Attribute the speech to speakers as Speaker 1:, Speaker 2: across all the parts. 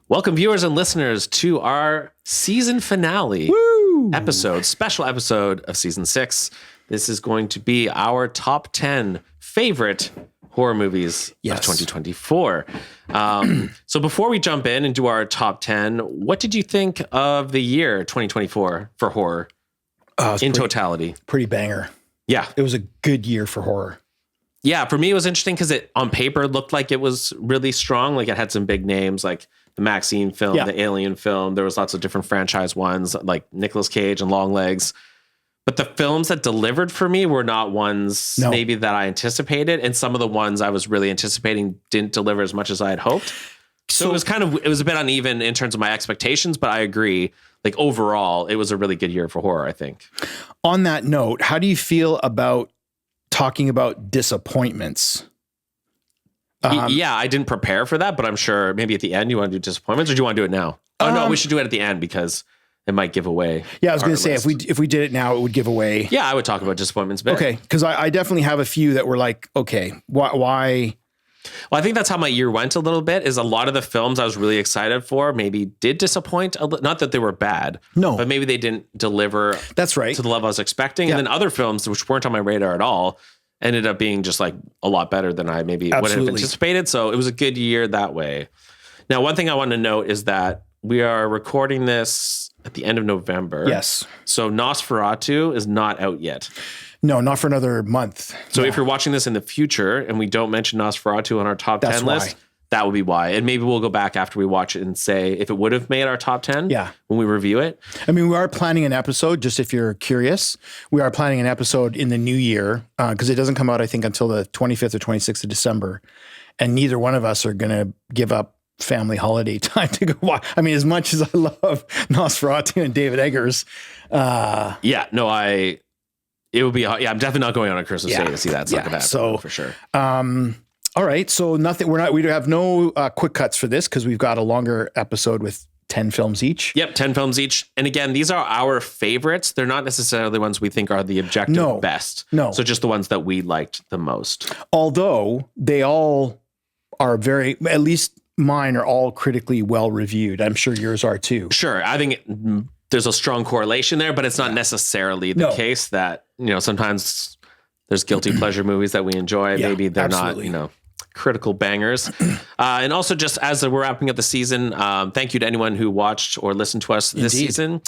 Speaker 1: Welcome, viewers and listeners, to our season finale special episode of season 6. This is going to be our top 10 favorite horror movies of 2024. So before we jump in and do our top 10, what did you think of the year 2024 for horror totality? Pretty banger. Yeah.
Speaker 2: It was a good year for horror.
Speaker 1: Yeah, for me, it was interesting because it on paper looked like it was really strong. Like it had some big names like the Maxine film, the Alien film. There was lots of different franchise ones like Nicolas Cage and Longlegs. But the films that delivered for me were not ones maybe that I anticipated. And some of the ones I was really anticipating didn't deliver as much as I had hoped. So it was a bit uneven in terms of my expectations, but I agree. Like overall, it was a really good year for horror, I think.
Speaker 2: On that note, how do you feel about talking about disappointments?
Speaker 1: Yeah, I didn't prepare for that, but I'm sure maybe at the end you want to do disappointments, or do you want to do it now? Oh no, we should do it at the end because it might give away.
Speaker 2: Yeah, I was going to say if we did it now, it would give away.
Speaker 1: Yeah, I would talk about disappointments.
Speaker 2: Okay, because I definitely have a few that were like, okay, why?
Speaker 1: Well, I think that's how my year went a little bit. Is a lot of the films I was really excited for maybe did disappoint. Not that they were bad, but maybe they didn't deliver.
Speaker 2: That's right,
Speaker 1: to the level I was expecting. Yeah. And then other films which weren't on my radar at all ended up being just like a lot better than I maybe would have anticipated. So it was a good year that way. Now, one thing I want to note is that we are recording this at the end of November.
Speaker 2: Yes.
Speaker 1: So Nosferatu is not out yet.
Speaker 2: No, not for another month.
Speaker 1: So if you're watching this in the future and we don't mention Nosferatu on our top 10 list, that would be why. And maybe we'll go back after we watch it and say if it would have made our top 10 when we review it.
Speaker 2: I mean, we are planning an episode, just if you're curious. We are planning an episode in the new year because it doesn't come out, I think, until the 25th or 26th of December. And neither one of us are going to give up family holiday time to go watch. I mean, as much as I love Nosferatu and David Eggers.
Speaker 1: It would be, I'm definitely not going on a Christmas day to see that. It's like that for sure.
Speaker 2: All right. So we have no quick cuts for this because we've got a longer episode with 10 films each.
Speaker 1: Yep. 10 films each. And again, these are our favorites. They're not necessarily the ones we think are the objective best.
Speaker 2: No.
Speaker 1: So just the ones that we liked the most.
Speaker 2: Although they all are at least mine are all critically well reviewed. I'm sure yours are too.
Speaker 1: Sure. I think there's a strong correlation there, but it's not necessarily the case that, sometimes there's guilty pleasure movies that we enjoy. Maybe they're not, critical bangers. And also just as we're wrapping up the season, thank you to anyone who watched or listened to us this season.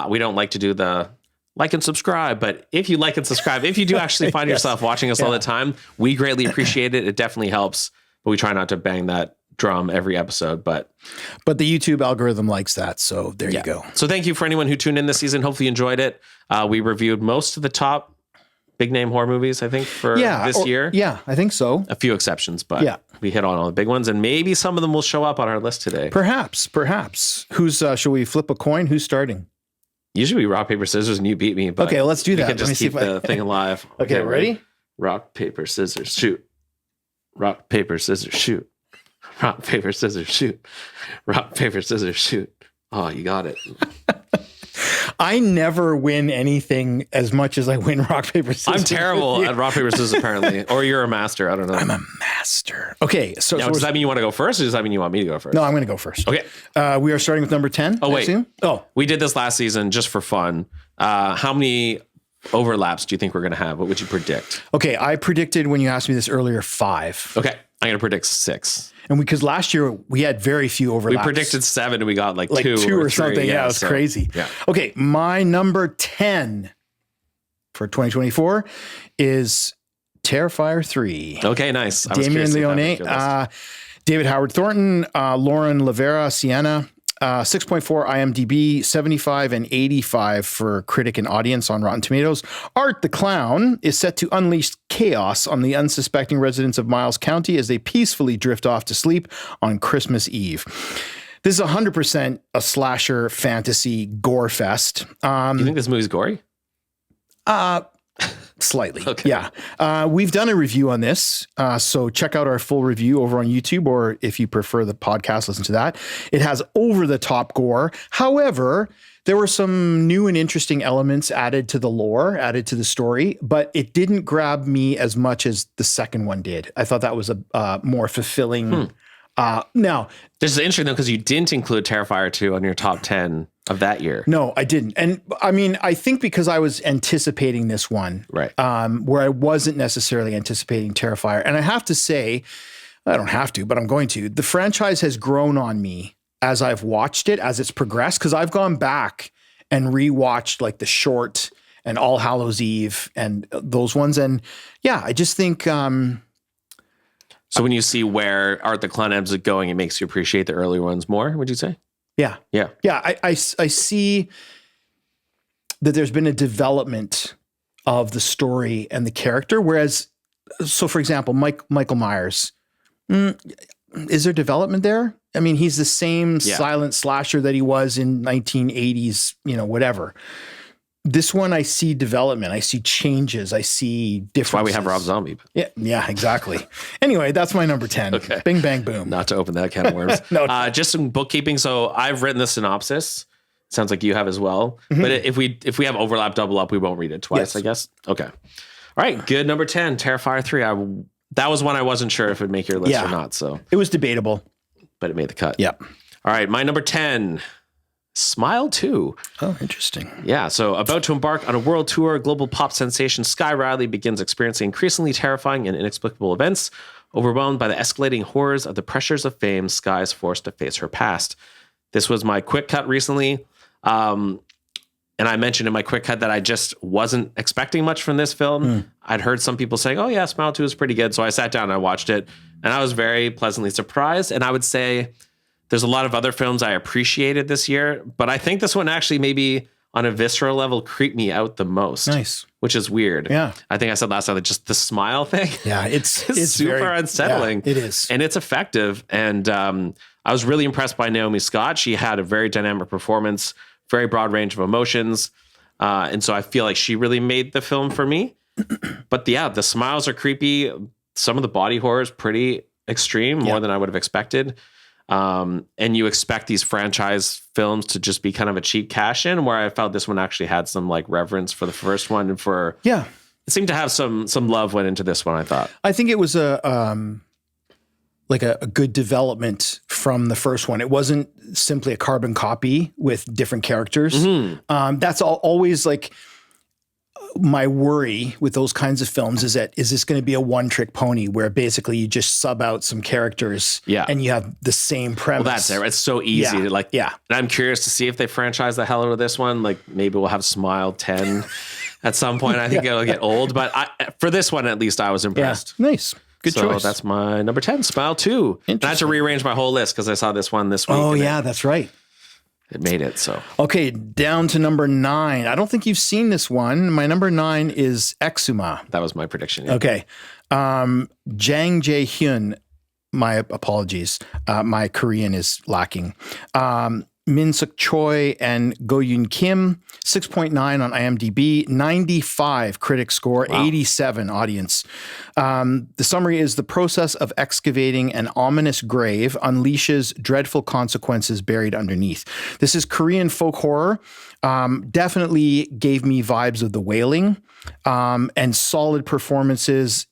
Speaker 1: We don't like to do the like and subscribe, but if you like and subscribe, if you do actually find yourself watching us all the time, we greatly appreciate it. It definitely helps, but we try not to bang that drum every episode, but
Speaker 2: the YouTube algorithm likes that. So there you go.
Speaker 1: So thank you for anyone who tuned in this season. Hopefully you enjoyed it. We reviewed most of the top big name horror movies, I think, for this year.
Speaker 2: Yeah, I think so.
Speaker 1: A few exceptions, but we hit on all the big ones, and maybe some of them will show up on our list today.
Speaker 2: Perhaps. Who's, shall we flip a coin? Who's starting?
Speaker 1: Usually we rock, paper, scissors, and you beat me. But
Speaker 2: okay, let's do that.
Speaker 1: We can just keep the thing alive.
Speaker 2: Okay, ready?
Speaker 1: Rock, paper, scissors, shoot. Rock, paper, scissors, shoot. Rock, paper, scissors, shoot. Rock, paper, scissors, shoot. Oh, you got it.
Speaker 2: I never win anything as much as I win rock, paper, scissors.
Speaker 1: I'm terrible at rock, paper, scissors, apparently. Or you're a master. I don't know.
Speaker 2: I'm a master. Okay. So
Speaker 1: now, does that mean you want to go first, or does that mean you want me to go first?
Speaker 2: No, I'm going to go first.
Speaker 1: Okay.
Speaker 2: We are starting with number 10.
Speaker 1: Oh, wait. We did this last season just for fun. How many overlaps do you think we're going to have? What would you predict?
Speaker 2: Okay. I predicted when you asked me this earlier, 5.
Speaker 1: Okay. I'm going to predict 6.
Speaker 2: And because last year we had very few overlaps.
Speaker 1: We predicted 7 and we got like 2
Speaker 2: or something. Yeah, it was crazy.
Speaker 1: Yeah.
Speaker 2: Okay. My number 10 for 2024 is Terrifier 3.
Speaker 1: Okay, nice.
Speaker 2: Damien Leone, David Howard Thornton, Lauren Lavera, Sienna. 6.4 IMDb, 75 and 85 for critic and audience on Rotten Tomatoes. Art the Clown is set to unleash chaos on the unsuspecting residents of Miles County as they peacefully drift off to sleep on Christmas Eve. This is 100% a slasher fantasy gore fest.
Speaker 1: You think this movie's gory?
Speaker 2: Slightly.
Speaker 1: Okay.
Speaker 2: Yeah. We've done a review on this. So check out our full review over on YouTube, or if you prefer the podcast, listen to that. It has over the top gore. However, there were some new and interesting elements added to the lore, added to the story, but it didn't grab me as much as the second one did. I thought that was a more fulfilling Now,
Speaker 1: this is interesting though, because you didn't include Terrifier 2 on your top 10 of that year.
Speaker 2: No, I didn't. And I mean, I think because I was anticipating this one,
Speaker 1: right?
Speaker 2: Where I wasn't necessarily anticipating Terrifier. And I have to say, I don't have to, but I'm going to. The franchise has grown on me as I've watched it, as it's progressed, because I've gone back and rewatched like The Short and All Hallows Eve and those ones. And yeah, I just think...
Speaker 1: so when you see where Art the Clown ends up going, it makes you appreciate the earlier ones more, would you say?
Speaker 2: Yeah.
Speaker 1: Yeah.
Speaker 2: Yeah. I see that there's been a development of the story and the character. Whereas, so for example, Michael Myers, is there development there? I mean, he's the same silent slasher that he was in 1980s, whatever. This one, I see development. I see changes. I see differences.
Speaker 1: That's why we have Rob Zombie.
Speaker 2: Yeah, exactly. Anyway, that's my number 10.
Speaker 1: Okay.
Speaker 2: Bing, bang, boom.
Speaker 1: Not to open that can of worms.
Speaker 2: No.
Speaker 1: Just some bookkeeping. So I've written the synopsis. Sounds like you have as well. Mm-hmm. But if we have overlap, double up, we won't read it twice, I guess. Okay. All right. Good. Number 10, Terrifier 3. That was one I wasn't sure if it would make your list or not. So
Speaker 2: it was debatable.
Speaker 1: But it made the cut.
Speaker 2: Yep.
Speaker 1: All right. My number 10. Smile 2.
Speaker 2: Oh, interesting.
Speaker 1: Yeah. So about to embark on a world tour, global pop sensation Sky Riley begins experiencing increasingly terrifying and inexplicable events. Overwhelmed by the escalating horrors of the pressures of fame, Sky is forced to face her past. This was my quick cut recently. And I mentioned in my quick cut that I just wasn't expecting much from this film. I'd heard some people saying, oh yeah, Smile 2 is pretty good. So I sat down and I watched it and I was very pleasantly surprised. And I would say there's a lot of other films I appreciated this year, but I think this one actually maybe on a visceral level creeped me out the most.
Speaker 2: Nice.
Speaker 1: Which is weird.
Speaker 2: Yeah.
Speaker 1: I think I said last time that just the smile thing.
Speaker 2: Yeah, it's
Speaker 1: super
Speaker 2: very
Speaker 1: unsettling.
Speaker 2: Yeah, it is.
Speaker 1: And it's effective. And I was really impressed by Naomi Scott. She had a very dynamic performance, very broad range of emotions. And so I feel like she really made the film for me. But yeah, the smiles are creepy. Some of the body horror is pretty extreme, more than I would have expected. And you expect these franchise films to just be kind of a cheap cash in, where I felt this one actually had some like reverence for the first one and for, it seemed to have some love went into this one. I thought,
Speaker 2: I think it was a good development from the first one. It wasn't simply a carbon copy with different characters. Mm-hmm. That's always like my worry with those kinds of films is this going to be a one-trick pony where basically you just sub out some characters and you have the same premise?
Speaker 1: Well, that's it. It's so easy to like, and I'm curious to see if they franchise the hell out of this one. Like maybe we'll have Smile 10 at some point. I think it'll get old, but for this one, at least I was impressed.
Speaker 2: Yeah. Nice. Good choice.
Speaker 1: So that's my number 10, Smile 2. And I had to rearrange my whole list because I saw this one this week.
Speaker 2: Oh yeah, that's right.
Speaker 1: It made it, so.
Speaker 2: Okay, down to number 9. I don't think you've seen this one. My number 9 is Exuma.
Speaker 1: That was my prediction. Yeah.
Speaker 2: Okay. Jang Jae-hyun, my apologies. My Korean is lacking. Min Suk Choi and Go Yoon Kim, 6.9 on IMDb, 95 critic score, 87 audience. The summary is: the process of excavating an ominous grave unleashes dreadful consequences buried underneath. This is Korean folk horror. Definitely gave me vibes of The Wailing, and solid performances.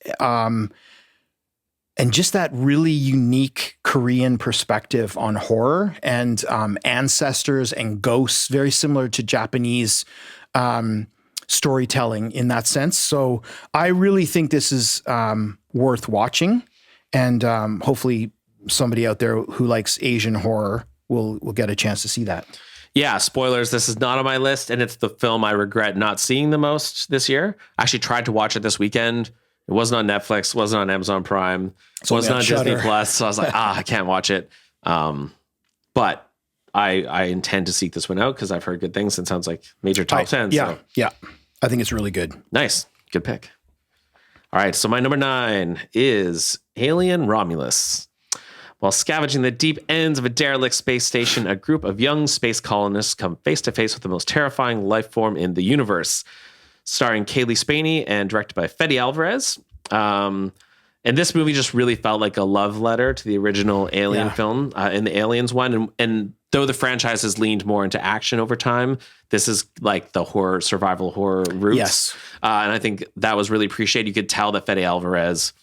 Speaker 2: And just that really unique Korean perspective on horror and ancestors and ghosts, very similar to Japanese storytelling in that sense. So I really think this is worth watching, and hopefully somebody out there who likes Asian horror will get a chance to see that.
Speaker 1: Yeah, spoilers, this is not on my list, and it's the film I regret not seeing the most this year. I actually tried to watch it this weekend. It wasn't on Netflix, wasn't on Amazon Prime, wasn't on Disney Plus. So I was like, I can't watch it. But I intend to seek this one out because I've heard good things and sounds like major top 10.
Speaker 2: Yeah. I think it's really good.
Speaker 1: Nice. Good pick. All right. So my number 9 is Alien Romulus. While scavenging the deep ends of a derelict space station, a group of young space colonists come face to face with the most terrifying life form in the universe. Starring Kaylee Spaney and directed by Fede Alvarez. And this movie just really felt like a love letter to the original Alien film and the Aliens one. And though the franchise has leaned more into action over time, this is like the horror, survival horror roots.
Speaker 2: Yes.
Speaker 1: And I think that was really appreciated. You could tell that Fede Alvarez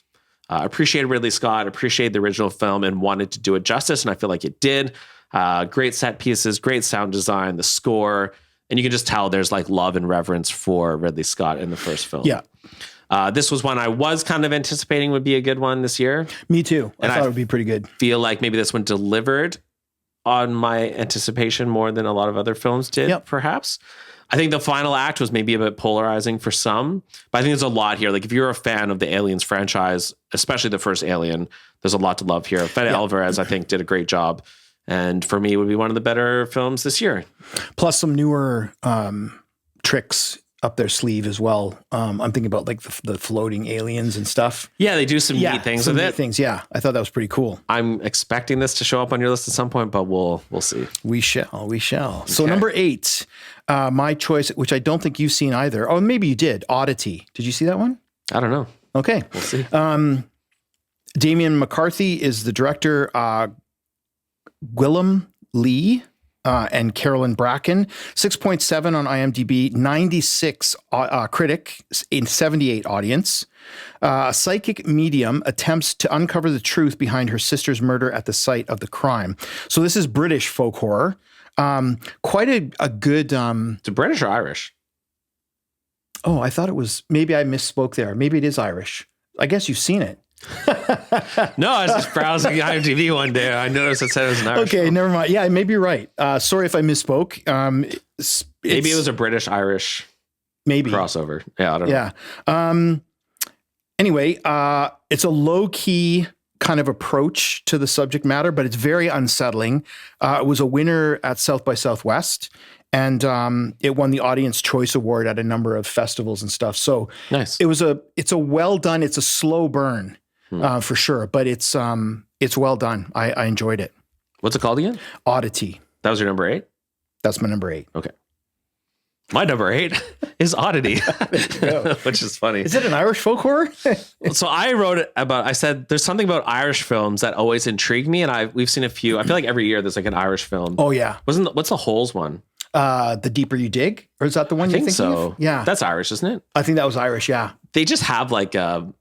Speaker 1: appreciated Ridley Scott, appreciated the original film, and wanted to do it justice. And I feel like it did. Great set pieces, great sound design, the score. And you can just tell there's like love and reverence for Ridley Scott in the first film.
Speaker 2: Yeah.
Speaker 1: This was one I was kind of anticipating would be a good one this year.
Speaker 2: Me too. I thought it would be pretty good.
Speaker 1: Feel like maybe this one delivered on my anticipation more than a lot of other films did, perhaps. I think the final act was maybe a bit polarizing for some, but I think there's a lot here. Like if you're a fan of the Aliens franchise, especially the first Alien, there's a lot to love here. Fede Alvarez, I think, did a great job. And for me, it would be one of the better films this year.
Speaker 2: Plus some newer tricks up their sleeve as well. I'm thinking about like the floating aliens and stuff.
Speaker 1: Yeah, they do some neat things with it.
Speaker 2: Yeah, I thought that was pretty cool.
Speaker 1: I'm expecting this to show up on your list at some point, but we'll see.
Speaker 2: We shall. Okay. So number 8, my choice, which I don't think you've seen either. Oh, maybe you did. Oddity. Did you see that one?
Speaker 1: I don't know.
Speaker 2: Okay.
Speaker 1: We'll see.
Speaker 2: Damian McCarthy is the director. Gwilym Lee and Carolyn Bracken. 6.7 on IMDb, 96 critic in 78 audience. A psychic medium attempts to uncover the truth behind her sister's murder at the site of the crime. So this is British folk horror. Quite a good...
Speaker 1: Is it British or Irish?
Speaker 2: Oh, I thought it was... Maybe I misspoke there. Maybe it is Irish. I guess you've seen it.
Speaker 1: No, I was just browsing IMDb one day. I noticed it said it was an Irish
Speaker 2: film.
Speaker 1: Never
Speaker 2: mind. Yeah, maybe you're right. Sorry if I misspoke.
Speaker 1: Maybe it was a British-Irish crossover. Yeah, I don't know.
Speaker 2: Yeah. Anyway, it's a low-key kind of approach to the subject matter, but it's very unsettling. It was a winner at South by Southwest, and it won the Audience Choice Award at a number of festivals and stuff. So
Speaker 1: nice.
Speaker 2: It's a well done. It's a slow burn. For sure, but it's well done. I enjoyed it.
Speaker 1: What's it called again?
Speaker 2: Oddity.
Speaker 1: That was your number 8?
Speaker 2: That's my number 8.
Speaker 1: Okay. My number 8 is Oddity, which is funny.
Speaker 2: Is it an Irish folk horror?
Speaker 1: So I wrote it about, I said, there's something about Irish films that always intrigue me. And we've seen a few. I feel like every year there's like an Irish film.
Speaker 2: Oh yeah.
Speaker 1: What's the Holes one?
Speaker 2: The Deeper You Dig? Or is that the one you're thinking of? Yeah.
Speaker 1: That's Irish, isn't it?
Speaker 2: I think that was Irish. Yeah.
Speaker 1: They just have like a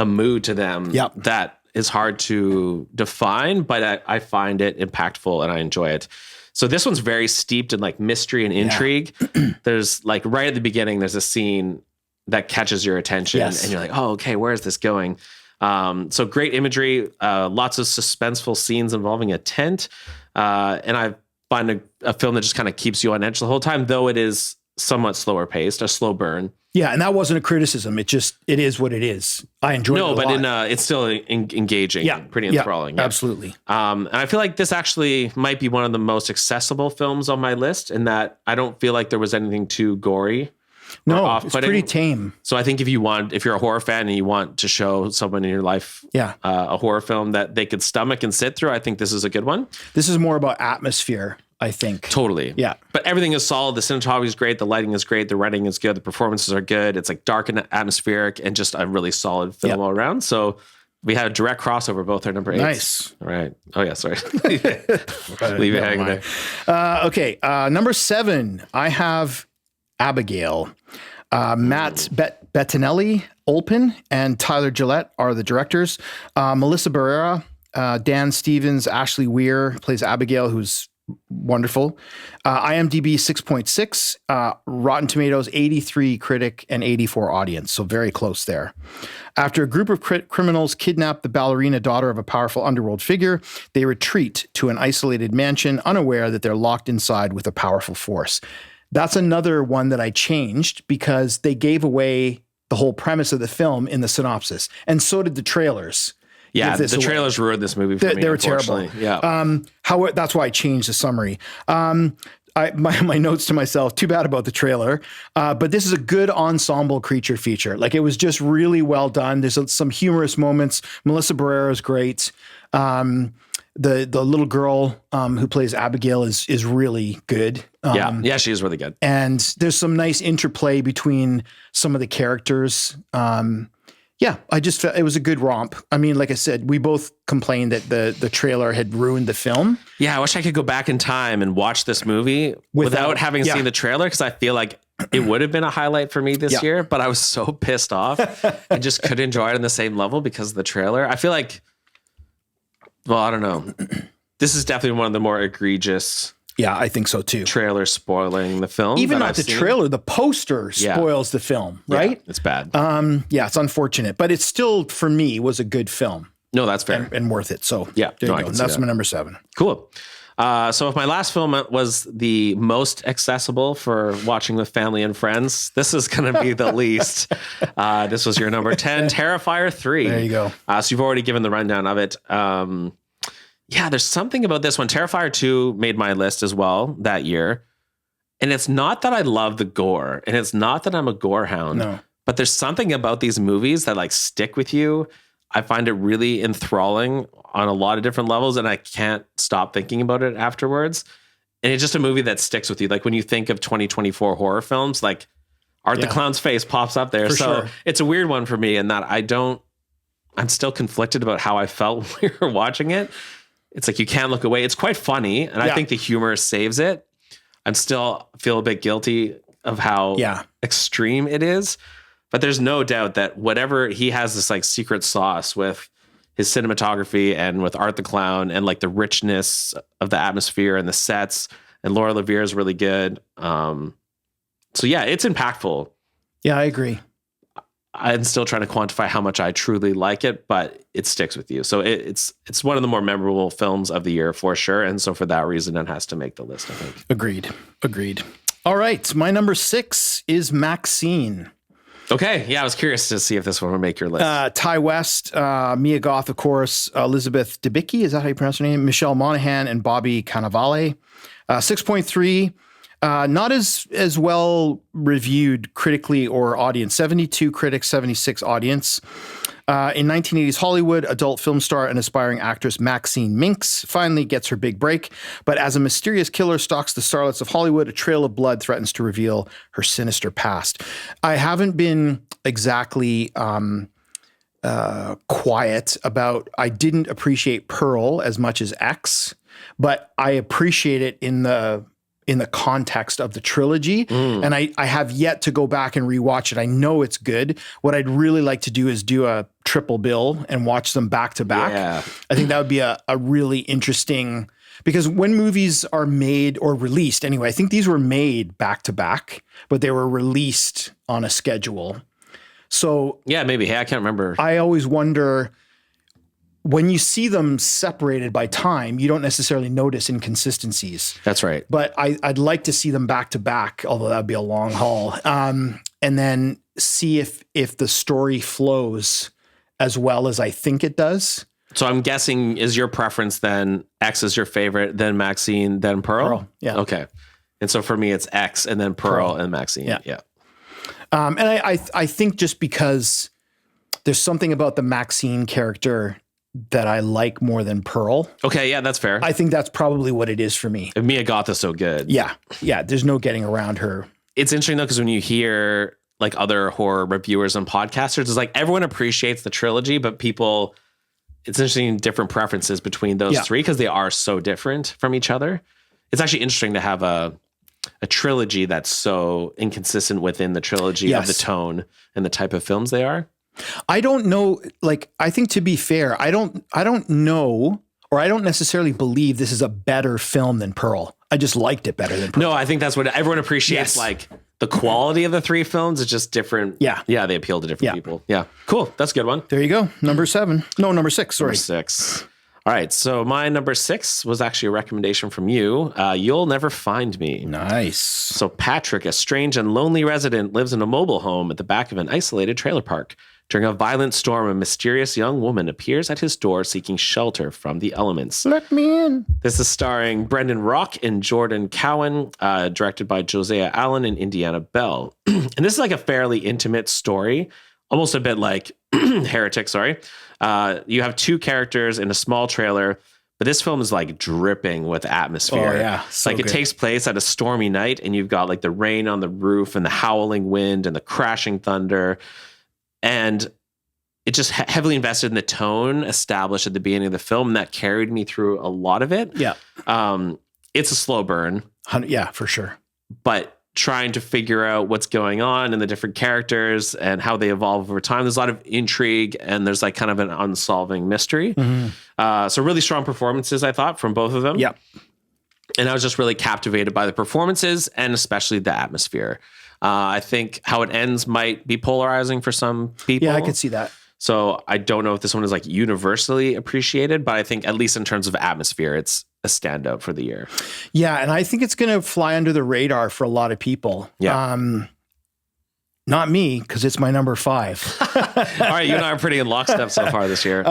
Speaker 1: mood to them that is hard to define, but I find it impactful and I enjoy it. So this one's very steeped in like mystery and intrigue. Yeah. There's like right at the beginning, there's a scene that catches your attention and you're like, oh, okay, where is this going? So great imagery, lots of suspenseful scenes involving a tent. And I find a film that just kind of keeps you on edge the whole time, though it is somewhat slower paced, a slow burn.
Speaker 2: Yeah, and that wasn't a criticism. It is what it is. I enjoyed it a lot.
Speaker 1: No, but it's still engaging, pretty enthralling.
Speaker 2: Yeah, absolutely.
Speaker 1: And I feel like this actually might be one of the most accessible films on my list in that I don't feel like there was anything too gory.
Speaker 2: No, it's pretty tame.
Speaker 1: So I think if you're a horror fan and you want to show someone in your life a horror film that they could stomach and sit through, I think this is a good one.
Speaker 2: This is more about atmosphere, I think.
Speaker 1: Totally.
Speaker 2: Yeah.
Speaker 1: But everything is solid. The cinematography is great. The lighting is great. The writing is good. The performances are good. It's like dark and atmospheric and just a really solid film all around. So we had a direct crossover, both our number 8s.
Speaker 2: Nice.
Speaker 1: All right. Oh yeah, sorry. Leave it hanging there.
Speaker 2: Okay. Number 7, I have Abigail. Matt Bettinelli, Olpin, and Tyler Gillette are the directors. Melissa Barrera, Dan Stevens, Ashley Weir plays Abigail, who's wonderful. IMDb 6.6, Rotten Tomatoes 83 critic and 84 audience, so very close there. After a group of criminals kidnap the ballerina daughter of a powerful underworld figure, they retreat to an isolated mansion, unaware that they're locked inside with a powerful force. That's another one that I changed because they gave away the whole premise of the film in the synopsis, and so did the trailers.
Speaker 1: Yeah, the trailers ruined this movie for me.
Speaker 2: They were terrible.
Speaker 1: Yeah.
Speaker 2: That's why I changed the summary. My notes to myself, too bad about the trailer, but this is a good ensemble creature feature. Like, it was just really well done. There's some humorous moments. Melissa Barrera is great. The little girl who plays Abigail is really good.
Speaker 1: Yeah, she is really good.
Speaker 2: And there's some nice interplay between some of the characters. I just felt it was a good romp. I mean, like I said, we both complained that the trailer had ruined the film.
Speaker 1: Yeah, I wish I could go back in time and watch this movie without having seen the trailer, because I feel like it would have been a highlight for me this year, but I was so pissed off and just couldn't enjoy it on the same level because of the trailer. I feel like, well, I don't know. This is definitely one of the more egregious.
Speaker 2: Yeah, I think so too.
Speaker 1: Trailer spoiling the film.
Speaker 2: Even not the trailer, the poster spoils the film, right?
Speaker 1: Yeah, it's bad.
Speaker 2: Yeah, it's unfortunate, but it still, for me, was a good film.
Speaker 1: No, that's fair.
Speaker 2: And worth it. So
Speaker 1: yeah,
Speaker 2: there you go. That's my number 7.
Speaker 1: Cool. So if my last film was the most accessible for watching with family and friends, this is going to be the least. This was your number 10, Terrifier 3.
Speaker 2: There you go.
Speaker 1: So you've already given the rundown of it. Yeah, there's something about this one. Terrifier 2 made my list as well that year. And it's not that I love the gore, and it's not that I'm a gore hound, but there's something about these movies that like stick with you. I find it really enthralling on a lot of different levels, and I can't stop thinking about it afterwards. And it's just a movie that sticks with you. Like when you think of 2024 horror films, like Art the Clown's face pops up there. So it's a weird one for me in that I'm still conflicted about how I felt when we were watching it. It's like you can't look away. It's quite funny, and I think the humor saves it. I'm still feel a bit guilty of how extreme it is. But there's no doubt that whatever he has this like secret sauce with his cinematography and with Art the Clown and like the richness of the atmosphere and the sets, and Laura Lavier is really good. So yeah, it's impactful.
Speaker 2: Yeah, I agree.
Speaker 1: I'm still trying to quantify how much I truly like it, but it sticks with you. So it's one of the more memorable films of the year for sure. And so for that reason, it has to make the list, I think.
Speaker 2: Agreed. All right. My number 6 is Maxine.
Speaker 1: Okay. Yeah, I was curious to see if this one would make your list.
Speaker 2: Ty West, Mia Goth, of course, Elizabeth Debicki, is that how you pronounce her name? Michelle Monaghan and Bobby Cannavale. 6.3. Not as well reviewed critically or audience. 72 critics, 76 audience. In 1980s Hollywood, adult film star and aspiring actress Maxine Minks finally gets her big break. But as a mysterious killer stalks the starlets of Hollywood, a trail of blood threatens to reveal her sinister past. I haven't been exactly quiet about, I didn't appreciate Pearl as much as X, but I appreciate it in the context of the trilogy. And I have yet to go back and rewatch it. I know it's good. What I'd really like to do is do a triple bill and watch them back to back.
Speaker 1: Yeah.
Speaker 2: I think that would be a really interesting, because when movies are made or released, anyway, I think these were made back to back, but they were released on a schedule. So
Speaker 1: yeah, maybe. Hey, I can't remember.
Speaker 2: I always wonder, when you see them separated by time, you don't necessarily notice inconsistencies.
Speaker 1: That's right.
Speaker 2: But I'd like to see them back to back, although that'd be a long haul. And then see if the story flows as well as I think it does.
Speaker 1: So I'm guessing, is your preference then X is your favorite, then Maxine, then Pearl?
Speaker 2: Yeah.
Speaker 1: Okay. And so for me, it's X and then Pearl and Maxine. Yeah.
Speaker 2: And I think just because there's something about the Maxine character that I like more than Pearl.
Speaker 1: Okay, yeah, that's fair.
Speaker 2: I think that's probably what it is for me.
Speaker 1: And Mia Goth is so good.
Speaker 2: Yeah, there's no getting around her.
Speaker 1: It's interesting though, because when you hear like other horror reviewers and podcasters, it's like everyone appreciates the trilogy, but it's interesting, different preferences between those three because they are so different from each other. It's actually interesting to have a trilogy that's so inconsistent within the trilogy of the tone and the type of films they are.
Speaker 2: I don't know, like, I think, to be fair, I don't know, or I don't necessarily believe this is a better film than Pearl. I just liked it better than Pearl.
Speaker 1: No, I think that's what everyone appreciates. Like the quality of the three films is just different. Yeah, they appeal to different people. Yeah, cool. That's a good one.
Speaker 2: There you go. Number 7. No, number 6. Sorry.
Speaker 1: Number 6. All right. So my number 6 was actually a recommendation from you. You'll Never Find Me.
Speaker 2: Nice.
Speaker 1: So Patrick, a strange and lonely resident, lives in a mobile home at the back of an isolated trailer park. During a violent storm, a mysterious young woman appears at his door seeking shelter from the elements.
Speaker 2: Let me in.
Speaker 1: This is starring Brendan Rock and Jordan Cowan, directed by Josiah Allen and Indiana Bell. And this is like a fairly intimate story, almost a bit like Heretic, sorry. You have 2 characters in a small trailer, but this film is like dripping with atmosphere.
Speaker 2: Oh, yeah. So
Speaker 1: like it takes place at a stormy night, and you've got like the rain on the roof and the howling wind and the crashing thunder. And it just heavily invested in the tone established at the beginning of the film, and that carried me through a lot of it.
Speaker 2: Yeah.
Speaker 1: It's a slow burn.
Speaker 2: Yeah, for sure.
Speaker 1: But trying to figure out what's going on and the different characters and how they evolve over time. There's a lot of intrigue and there's like kind of an unsolving mystery. So really strong performances, I thought, from both of them.
Speaker 2: Yeah.
Speaker 1: And I was just really captivated by the performances and especially the atmosphere. I think how it ends might be polarizing for some people.
Speaker 2: Yeah, I could see that.
Speaker 1: So I don't know if this one is like universally appreciated, but I think at least in terms of atmosphere, it's a standout for the year.
Speaker 2: Yeah, and I think it's going to fly under the radar for a lot of people.
Speaker 1: Yeah.
Speaker 2: Not me, because it's my number 5.
Speaker 1: All right, you and I are pretty in lockstep so far this year.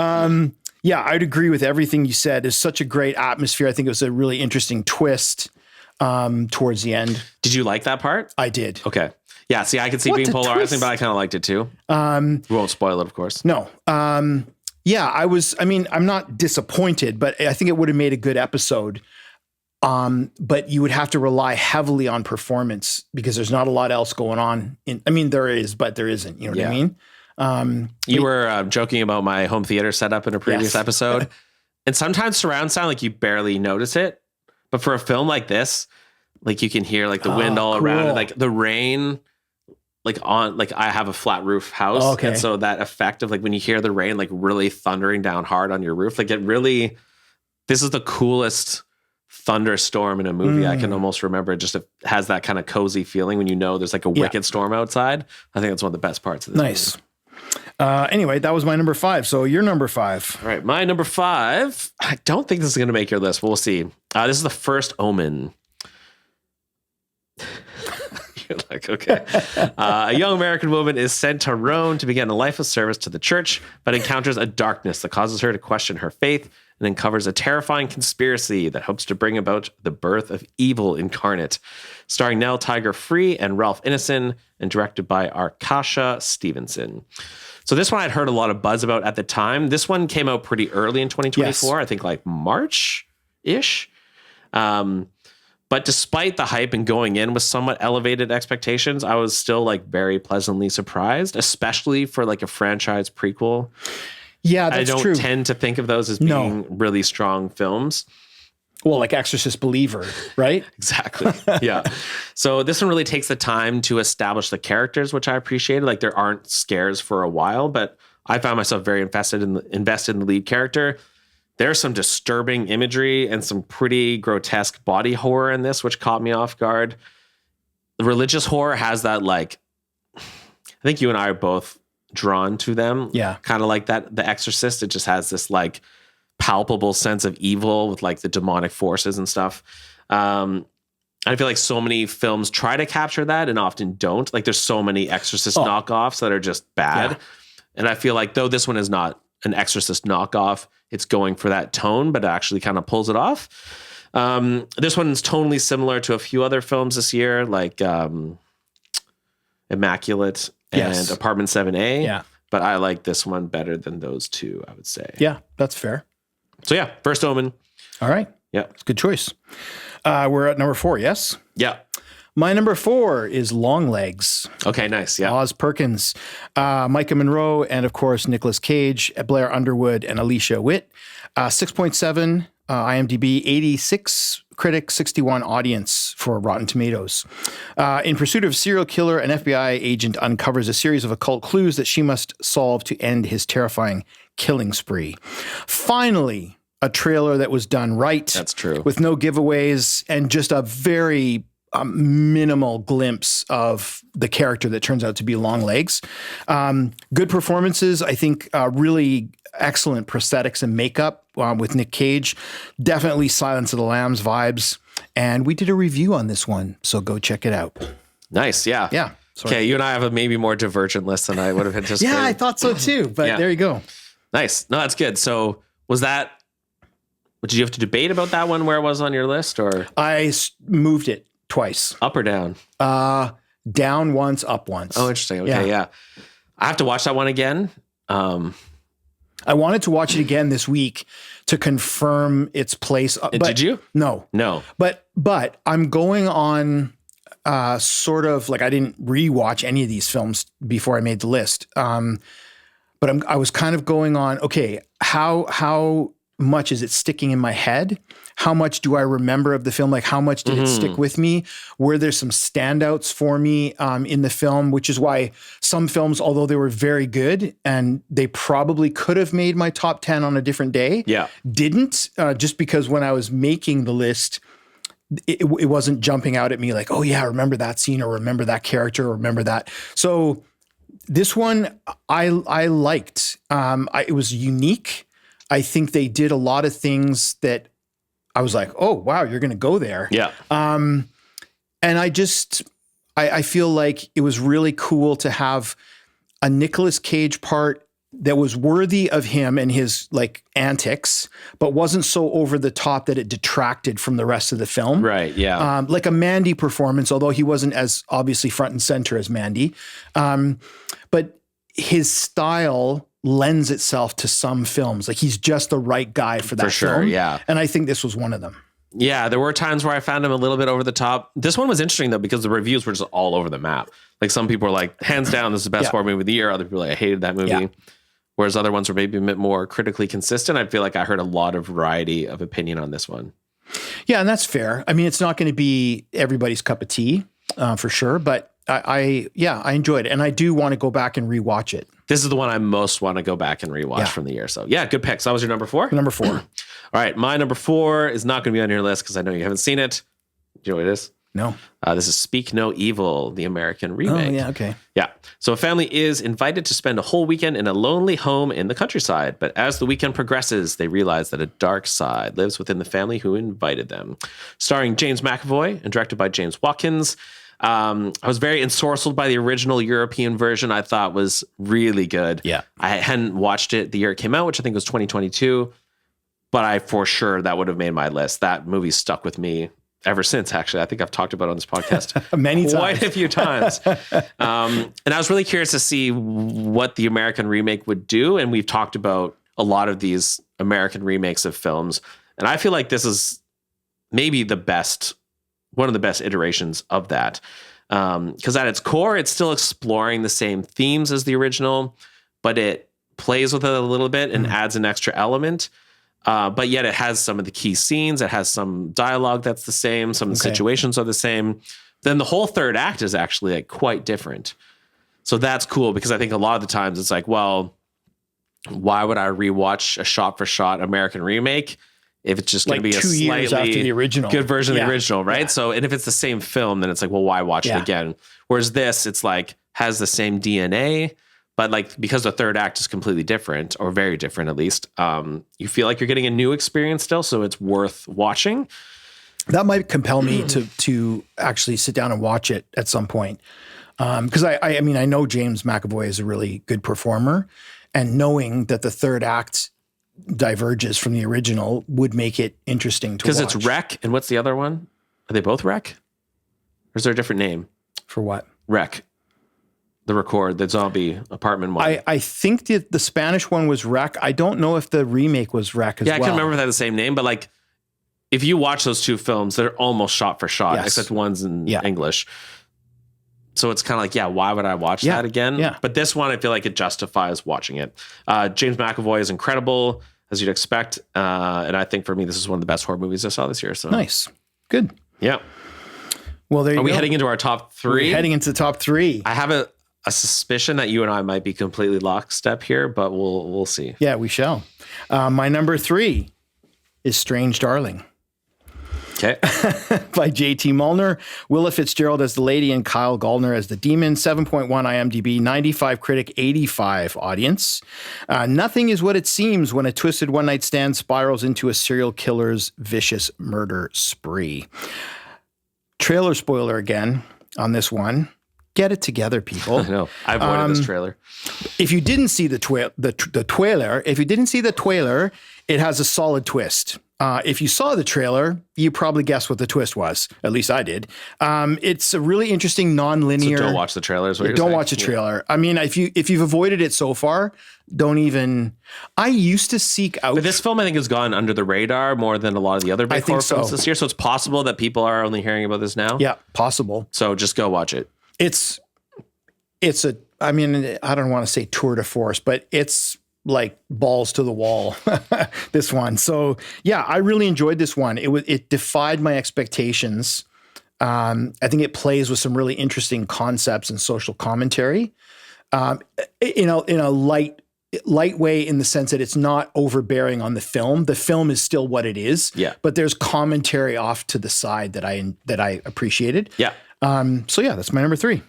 Speaker 2: Yeah, I'd agree with everything you said. It's such a great atmosphere. I think it was a really interesting twist towards the end.
Speaker 1: Did you like that part?
Speaker 2: I did.
Speaker 1: Okay. Yeah, see, I could see being polarizing, but I kind of liked it too. We won't spoil it, of course.
Speaker 2: No. Yeah, I'm not disappointed, but I think it would have made a good episode. But you would have to rely heavily on performance because there's not a lot else going on. There is, but there isn't. You know what I mean?
Speaker 1: You were joking about my home theater setup in a previous episode. And sometimes surround sound, like you barely notice it. But for a film like this, like you can hear like the wind all around it, like the rain. I have a flat roof house.
Speaker 2: Oh, okay.
Speaker 1: And so that effect of like when you hear the rain, like really thundering down hard on your roof, like this is the coolest thunderstorm in a movie. I can almost remember. It just has that kind of cozy feeling when you know there's like a wicked storm outside. I think that's one of the best parts of this movie.
Speaker 2: Anyway, that was my number 5. So your number 5.
Speaker 1: All right. My number 5, I don't think this is going to make your list, but we'll see. This is The First Omen. Like, okay. A young American woman is sent to Rome to begin a life of service to the church, but encounters a darkness that causes her to question her faith and uncovers a terrifying conspiracy that hopes to bring about the birth of evil incarnate. Starring Nell Tiger-Free and Ralph Ineson and directed by Arkasha Stevenson. So this one I'd heard a lot of buzz about at the time. This one came out pretty early in 2024. Yes. I think like March-ish. But despite the hype and going in with somewhat elevated expectations, I was still like very pleasantly surprised, especially for like a franchise prequel.
Speaker 2: Yeah, that's true.
Speaker 1: I don't tend to think of those as being really strong films.
Speaker 2: Well, like Exorcist Believer, right?
Speaker 1: Exactly. Yeah. So this one really takes the time to establish the characters, which I appreciated. Like there aren't scares for a while, but I found myself very invested in the lead character. There's some disturbing imagery and some pretty grotesque body horror in this, which caught me off guard. The religious horror has that, like, I think you and I are both drawn to them.
Speaker 2: Yeah.
Speaker 1: Kind of like that. The Exorcist, it just has this like palpable sense of evil with like the demonic forces and stuff. I feel like so many films try to capture that and often don't. Like there's so many Exorcist knockoffs that are just bad. Yeah. And I feel like though this one is not an Exorcist knockoff, it's going for that tone, but it actually kind of pulls it off. This one's tonally similar to a few other films this year, like Immaculate and Apartment 7A. Yeah. But I like this one better than those two, I would say.
Speaker 2: Yeah, that's fair.
Speaker 1: So yeah, First Omen.
Speaker 2: All right.
Speaker 1: Yeah.
Speaker 2: It's a good choice. We're at number 4, yes?
Speaker 1: Yeah.
Speaker 2: My number 4 is Longlegs.
Speaker 1: Okay, nice. Yeah.
Speaker 2: Oz Perkins, Micah Monroe, and of course, Nicolas Cage, Blair Underwood, and Alicia Witt. 6.7 IMDb, 86 critic, 61 audience for Rotten Tomatoes. In pursuit of a serial killer, an FBI agent uncovers a series of occult clues that she must solve to end his terrifying killing spree. Finally, a trailer that was done right.
Speaker 1: That's true.
Speaker 2: With no giveaways and just a very minimal glimpse of the character that turns out to be Longlegs. Good performances. I think really excellent prosthetics and makeup with Nick Cage. Definitely Silence of the Lambs vibes. And we did a review on this one, so go check it out.
Speaker 1: Nice. Yeah.
Speaker 2: Yeah.
Speaker 1: Sorry. Okay. You and I have a maybe more divergent list than I would have anticipated.
Speaker 2: Yeah, I thought so too, but there you go.
Speaker 1: Nice. No, that's good. So did you have to debate about that one where it was on your list, or?
Speaker 2: I moved it twice.
Speaker 1: Up or down?
Speaker 2: Down once, up once.
Speaker 1: Oh, interesting. Okay, yeah. I have to watch that one again.
Speaker 2: I wanted to watch it again this week to confirm its place.
Speaker 1: Did you?
Speaker 2: No. But I'm going on sort of like I didn't rewatch any of these films before I made the list. But I was kind of going on, okay, how much is it sticking in my head? How much do I remember of the film? Like, how much did it stick with me? Were there some standouts for me in the film? Which is why some films, although they were very good and they probably could have made my top 10 on a different day, didn't, just because when I was making the list, it wasn't jumping out at me like, oh yeah, remember that scene, or remember that character, or remember that. So this one I liked. It was unique. I think they did a lot of things that I was like, oh wow, you're going to go there.
Speaker 1: Yeah.
Speaker 2: And I feel like it was really cool to have a Nicolas Cage part that was worthy of him and his like antics, but wasn't so over the top that it detracted from the rest of the film.
Speaker 1: Right. Yeah.
Speaker 2: Like a Mandy performance, although he wasn't as obviously front and center as Mandy. But his style lends itself to some films. Like he's just the right guy for that film.
Speaker 1: Yeah.
Speaker 2: And I think this was one of them.
Speaker 1: Yeah, there were times where I found him a little bit over the top. This one was interesting, though, because the reviews were just all over the map. Like some people were like, hands down, this is the best horror movie of the year. Other people were like, I hated that movie. Yeah. Whereas other ones were maybe a bit more critically consistent. I feel like I heard a lot of variety of opinion on this one.
Speaker 2: Yeah, and that's fair. I mean, it's not going to be everybody's cup of tea for sure, but I enjoyed it. And I do want to go back and rewatch it.
Speaker 1: This is the one I most want to go back and rewatch from the year. So yeah, good pick. So that was your number 4?
Speaker 2: Number 4.
Speaker 1: All right. My number 4 is not going to be on your list because I know you haven't seen it. Do you know what it is?
Speaker 2: No.
Speaker 1: This is Speak No Evil, the American remake.
Speaker 2: Oh, yeah, okay.
Speaker 1: Yeah. So a family is invited to spend a whole weekend in a lonely home in the countryside. But as the weekend progresses, they realize that a dark side lives within the family who invited them. Starring James McAvoy and directed by James Watkins. I was very ensorcelled by the original European version. I thought was really good.
Speaker 2: Yeah.
Speaker 1: I hadn't watched it the year it came out, which I think was 2022. But for sure that would have made my list. That movie stuck with me ever since, actually. I think I've talked about it on this podcast
Speaker 2: many times.
Speaker 1: Quite a few times. And I was really curious to see what the American remake would do. And we've talked about a lot of these American remakes of films. And I feel like this is maybe one of the best iterations of that. Because at its core, it's still exploring the same themes as the original, but it plays with it a little bit and adds an extra element. But yet it has some of the key scenes. It has some dialogue that's the same. Some of the situations are the same. Then the whole third act is actually like quite different. So that's cool because I think a lot of the times it's like, well, why would I rewatch a shot for shot American remake if it's just going to be a
Speaker 2: 2 years after the original
Speaker 1: good version of the original, right? Yeah. So, and if it's the same film, then it's like, well, why watch it again? Whereas this, it's like has the same DNA. But like, because the third act is completely different, or very different at least, you feel like you're getting a new experience still, so it's worth watching.
Speaker 2: That might compel me to actually sit down and watch it at some point. Because I mean, I know James McAvoy is a really good performer, and knowing that the third act diverges from the original would make it interesting to watch.
Speaker 1: Because it's Wreck, and what's the other one? Are they both Wreck? Or is there a different name?
Speaker 2: For what?
Speaker 1: Wreck. The zombie apartment one.
Speaker 2: I think the Spanish one was Wreck. I don't know if the remake was Wreck as well.
Speaker 1: Yeah, I can't remember if they had the same name, but like, if you watch those two films, they're almost shot for shot, except one's in English. So it's kind of like, why would I watch that again?
Speaker 2: Yeah.
Speaker 1: But this one, I feel like it justifies watching it. James McAvoy is incredible, as you'd expect. And I think for me, this is one of the best horror movies I saw this year. So
Speaker 2: nice. Good.
Speaker 1: Yeah.
Speaker 2: Well, there you go.
Speaker 1: Are we heading into our top 3?
Speaker 2: We're heading into the top 3.
Speaker 1: I have a suspicion that you and I might be completely lockstep here, but we'll see.
Speaker 2: Yeah, we shall. My number 3 is Strange Darling.
Speaker 1: Okay.
Speaker 2: By J.T. Mullner, Willa Fitzgerald as the lady, and Kyle Gallner as the demon. 7.1 IMDb, 95 critic, 85 audience. Nothing is what it seems when a twisted one-night stand spirals into a serial killer's vicious murder spree. Trailer spoiler again on this one. Get it together, people.
Speaker 1: I know. I avoided this trailer.
Speaker 2: If you didn't see the trailer, it has a solid twist. If you saw the trailer, you probably guessed what the twist was. At least I did. It's a really interesting, non-linear.
Speaker 1: So don't watch the trailer. Is what you're
Speaker 2: don't
Speaker 1: saying?
Speaker 2: watch the trailer. I mean, if you've avoided it so far, don't even. I used to seek out.
Speaker 1: But this film, I think, has gone under the radar more than a lot of the other big horror films this year. So it's possible that people are only hearing about this now.
Speaker 2: Yeah, possible.
Speaker 1: So just go watch it.
Speaker 2: It's a. I mean, I don't want to say tour de force, but it's like balls to the wall, this one. So yeah, I really enjoyed this one. It defied my expectations. I think it plays with some really interesting concepts and social commentary, in a light way, in the sense that it's not overbearing on the film. The film is still what it is.
Speaker 1: Yeah.
Speaker 2: But there's commentary off to the side that I appreciated.
Speaker 1: Yeah.
Speaker 2: So yeah, that's my number 3.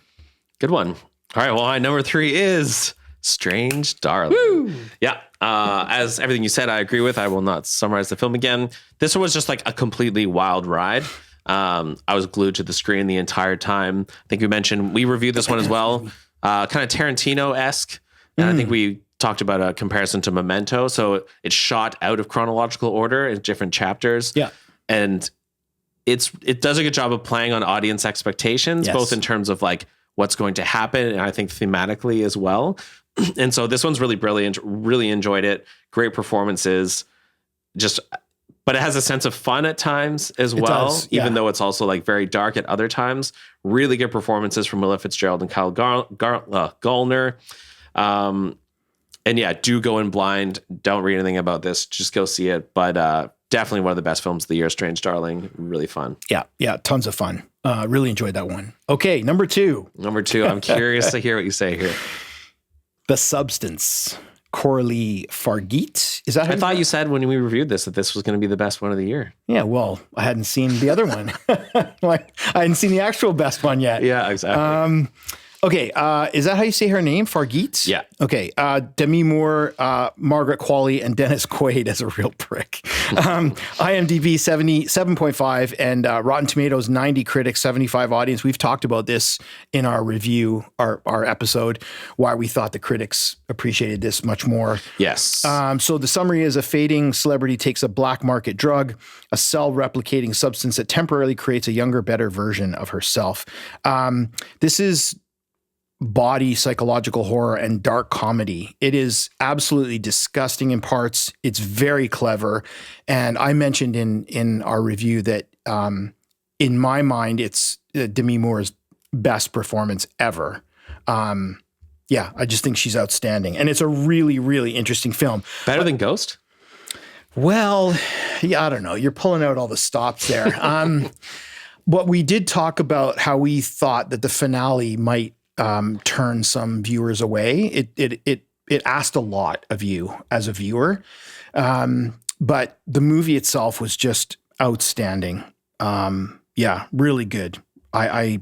Speaker 1: Good one. All right. Well, my number 3 is Strange Darling.
Speaker 2: Woo!
Speaker 1: Yeah. As everything you said, I agree with. I will not summarize the film again. This one was just like a completely wild ride. I was glued to the screen the entire time. I think we reviewed this one as well. Kind of Tarantino-esque. And I think we talked about a comparison to Memento. So it's shot out of chronological order in different chapters.
Speaker 2: Yeah.
Speaker 1: And it does a good job of playing on audience expectations, both in terms of like what's going to happen, and I think thematically as well. And so this one's really brilliant. Really enjoyed it. Great performances. But it has a sense of fun at times as well, even though it's also like very dark at other times. Really good performances from Willa Fitzgerald and Kyle Gallner. And yeah, do go in blind. Don't read anything about this. Just go see it. But definitely one of the best films of the year, Strange Darling. Really fun. Yeah, tons of fun. Really enjoyed that one. Okay, number 2. I'm curious to hear what you say here.
Speaker 2: The Substance. Coralie Fargeet. Is that how
Speaker 1: I thought you said when we reviewed this that this was going to be the best one of the year.
Speaker 2: Yeah, well, I hadn't seen the other one. Like, I hadn't seen the actual best one yet.
Speaker 1: Yeah, exactly.
Speaker 2: Okay, is that how you say her name? Fargeet?
Speaker 1: Yeah.
Speaker 2: Okay, Demi Moore, Margaret Qualley, and Dennis Quaid as a real prick. IMDb 77.5 and Rotten Tomatoes 90 critics, 75 audience. We've talked about this in our review, our episode, why we thought the critics appreciated this much more.
Speaker 1: Yes.
Speaker 2: So the summary is: a fading celebrity takes a black market drug, a cell-replicating substance that temporarily creates a younger, better version of herself. This is body psychological horror and dark comedy. It is absolutely disgusting in parts. It's very clever. And I mentioned in our review that in my mind, it's Demi Moore's best performance ever. Yeah, I just think she's outstanding. And it's a really, really interesting film.
Speaker 1: Better than Ghost?
Speaker 2: Well, yeah, I don't know. You're pulling out all the stops there. But we did talk about how we thought that the finale might turn some viewers away. It asked a lot of you as a viewer, but the movie itself was just outstanding. Yeah, really good. I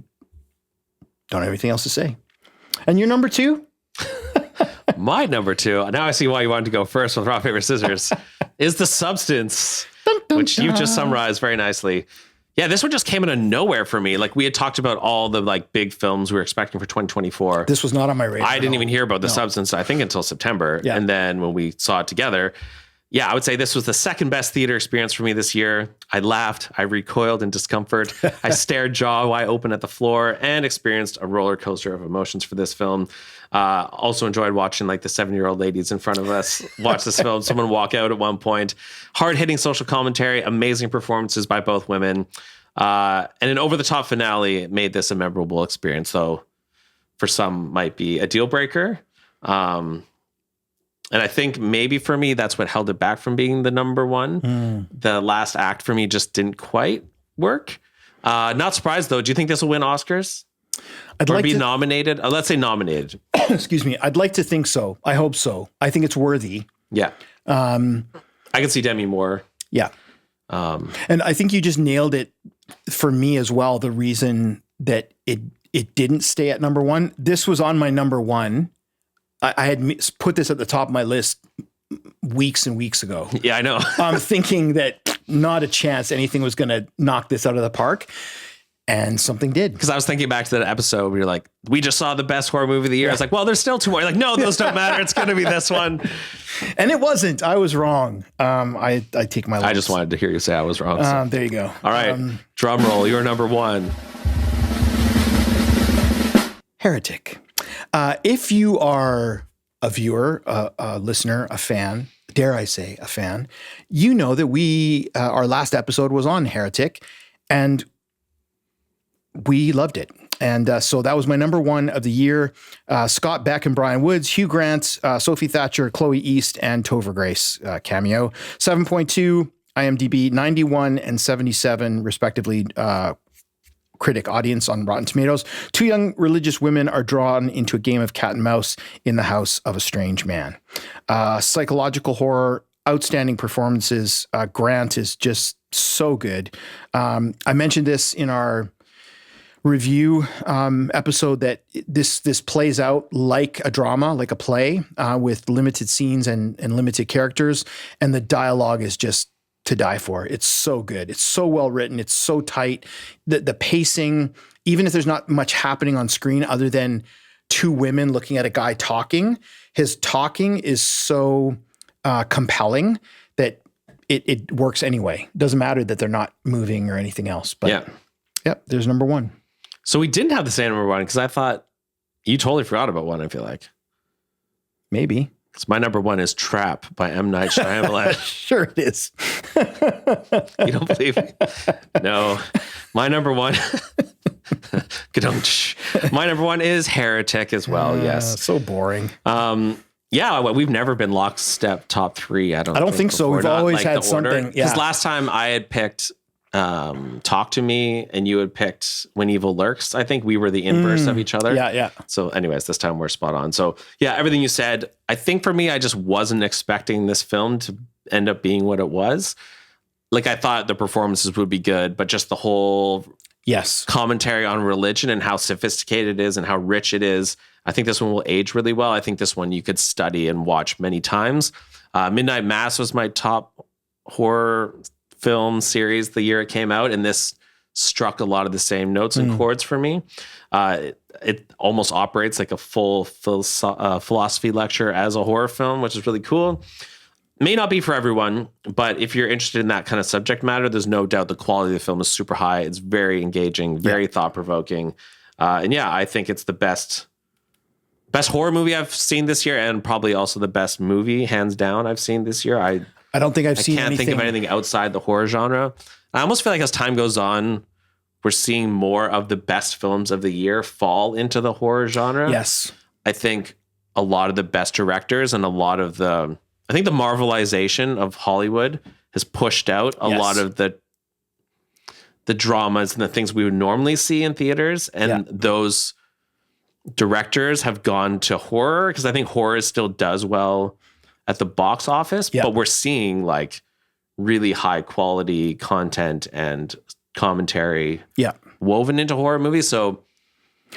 Speaker 2: don't have anything else to say. And your number 2?
Speaker 1: My number 2. Now I see why you wanted to go first with rock, paper, scissors. Is The Substance, which you just summarized very nicely. Yeah, this one just came out of nowhere for me. Like, we had talked about all the like big films we were expecting for 2024.
Speaker 2: This was not on my radar.
Speaker 1: I didn't even hear about The Substance, I think, until September. Yeah. And then when we saw it together, yeah, I would say this was the second best theater experience for me this year. I laughed, I recoiled in discomfort, I stared jaw wide open at the floor, and experienced a roller coaster of emotions for this film. Also enjoyed watching like the 7-year-old ladies in front of us watch this film. Someone walk out at one point. Hard-hitting social commentary, amazing performances by both women, and an over-the-top finale made this a memorable experience, though for some might be a deal breaker. And I think maybe for me, that's what held it back from being the number 1. The last act for me just didn't quite work. Not surprised, though. Do you think this will win Oscars? Or be nominated? Let's say nominated.
Speaker 2: Excuse me. I'd like to think so. I hope so. I think it's worthy.
Speaker 1: Yeah. I can see Demi Moore.
Speaker 2: Yeah. And I think you just nailed it for me as well. The reason that it didn't stay at number 1. This was on my number 1. I had put this at the top of my list weeks and weeks ago.
Speaker 1: Yeah, I know.
Speaker 2: I'm thinking that not a chance anything was going to knock this out of the park. And something did.
Speaker 1: Because I was thinking back to that episode where you're like, we just saw the best horror movie of the year. Yeah. I was like, well, there's still 2 more. You're like, no, those don't matter. It's going to be this one.
Speaker 2: And it wasn't. I was wrong. I take my loss.
Speaker 1: I just wanted to hear you say I was wrong. So.
Speaker 2: There you go.
Speaker 1: All right. Drum roll. You're number 1.
Speaker 2: Heretic. If you are a viewer, a listener, a fan, dare I say a fan, you know that our last episode was on Heretic, and we loved it. And so that was my number one of the year. Scott Beck and Brian Woods, Hugh Grant, Sophie Thatcher, Chloe East, and Topher Grace cameo. 7.2 IMDb, 91 and 77 respectively critic audience on Rotten Tomatoes. Two young religious women are drawn into a game of cat and mouse in the house of a strange man. Psychological horror, outstanding performances. Grant is just so good. I mentioned this in our review episode that this plays out like a drama, like a play, with limited scenes and limited characters, and the dialogue is just to die for. It's so good. It's so well written. It's so tight. The pacing, even if there's not much happening on screen other than two women looking at a guy talking, his talking is so compelling that it works anyway. Doesn't matter that they're not moving or anything else. But yep, there's number one.
Speaker 1: So we didn't have the same number one because I thought you totally forgot about one, I feel like.
Speaker 2: Maybe.
Speaker 1: Because my number one is Trap by M. Night Shyamalan.
Speaker 2: Sure it is.
Speaker 1: You don't believe me? No. My number one... My number one is Heretic as well, yes.
Speaker 2: So boring.
Speaker 1: We've never been lockstep top three. I don't think
Speaker 2: so. We've always had something.
Speaker 1: Because last time I had picked Talk to Me and you had picked When Evil Lurks. I think we were the inverse of each other.
Speaker 2: Yeah.
Speaker 1: So anyways, this time we're spot on. So yeah, everything you said, I think for me, I just wasn't expecting this film to end up being what it was. Like I thought the performances would be good, but just the whole commentary on religion and how sophisticated it is and how rich it is. I think this one will age really well. I think this one you could study and watch many times. Midnight Mass was my top horror film series the year it came out, and this struck a lot of the same notes and chords for me. It almost operates like a full philosophy lecture as a horror film, which is really cool. May not be for everyone, but if you're interested in that kind of subject matter, there's no doubt the quality of the film is super high. It's very engaging, very thought-provoking. I think it's the best horror movie I've seen this year, and probably also the best movie, hands down, I've seen this year. I
Speaker 2: don't think I can't
Speaker 1: think of anything outside the horror genre. I almost feel like as time goes on, we're seeing more of the best films of the year fall into the horror genre.
Speaker 2: Yes.
Speaker 1: I think a lot of the best directors and I think the Marvelization of Hollywood has pushed out a lot of the dramas and the things we would normally see in theaters. And those directors have gone to horror because I think horror still does well at the box office, but we're seeing like really high quality content and commentary woven into horror movies. So,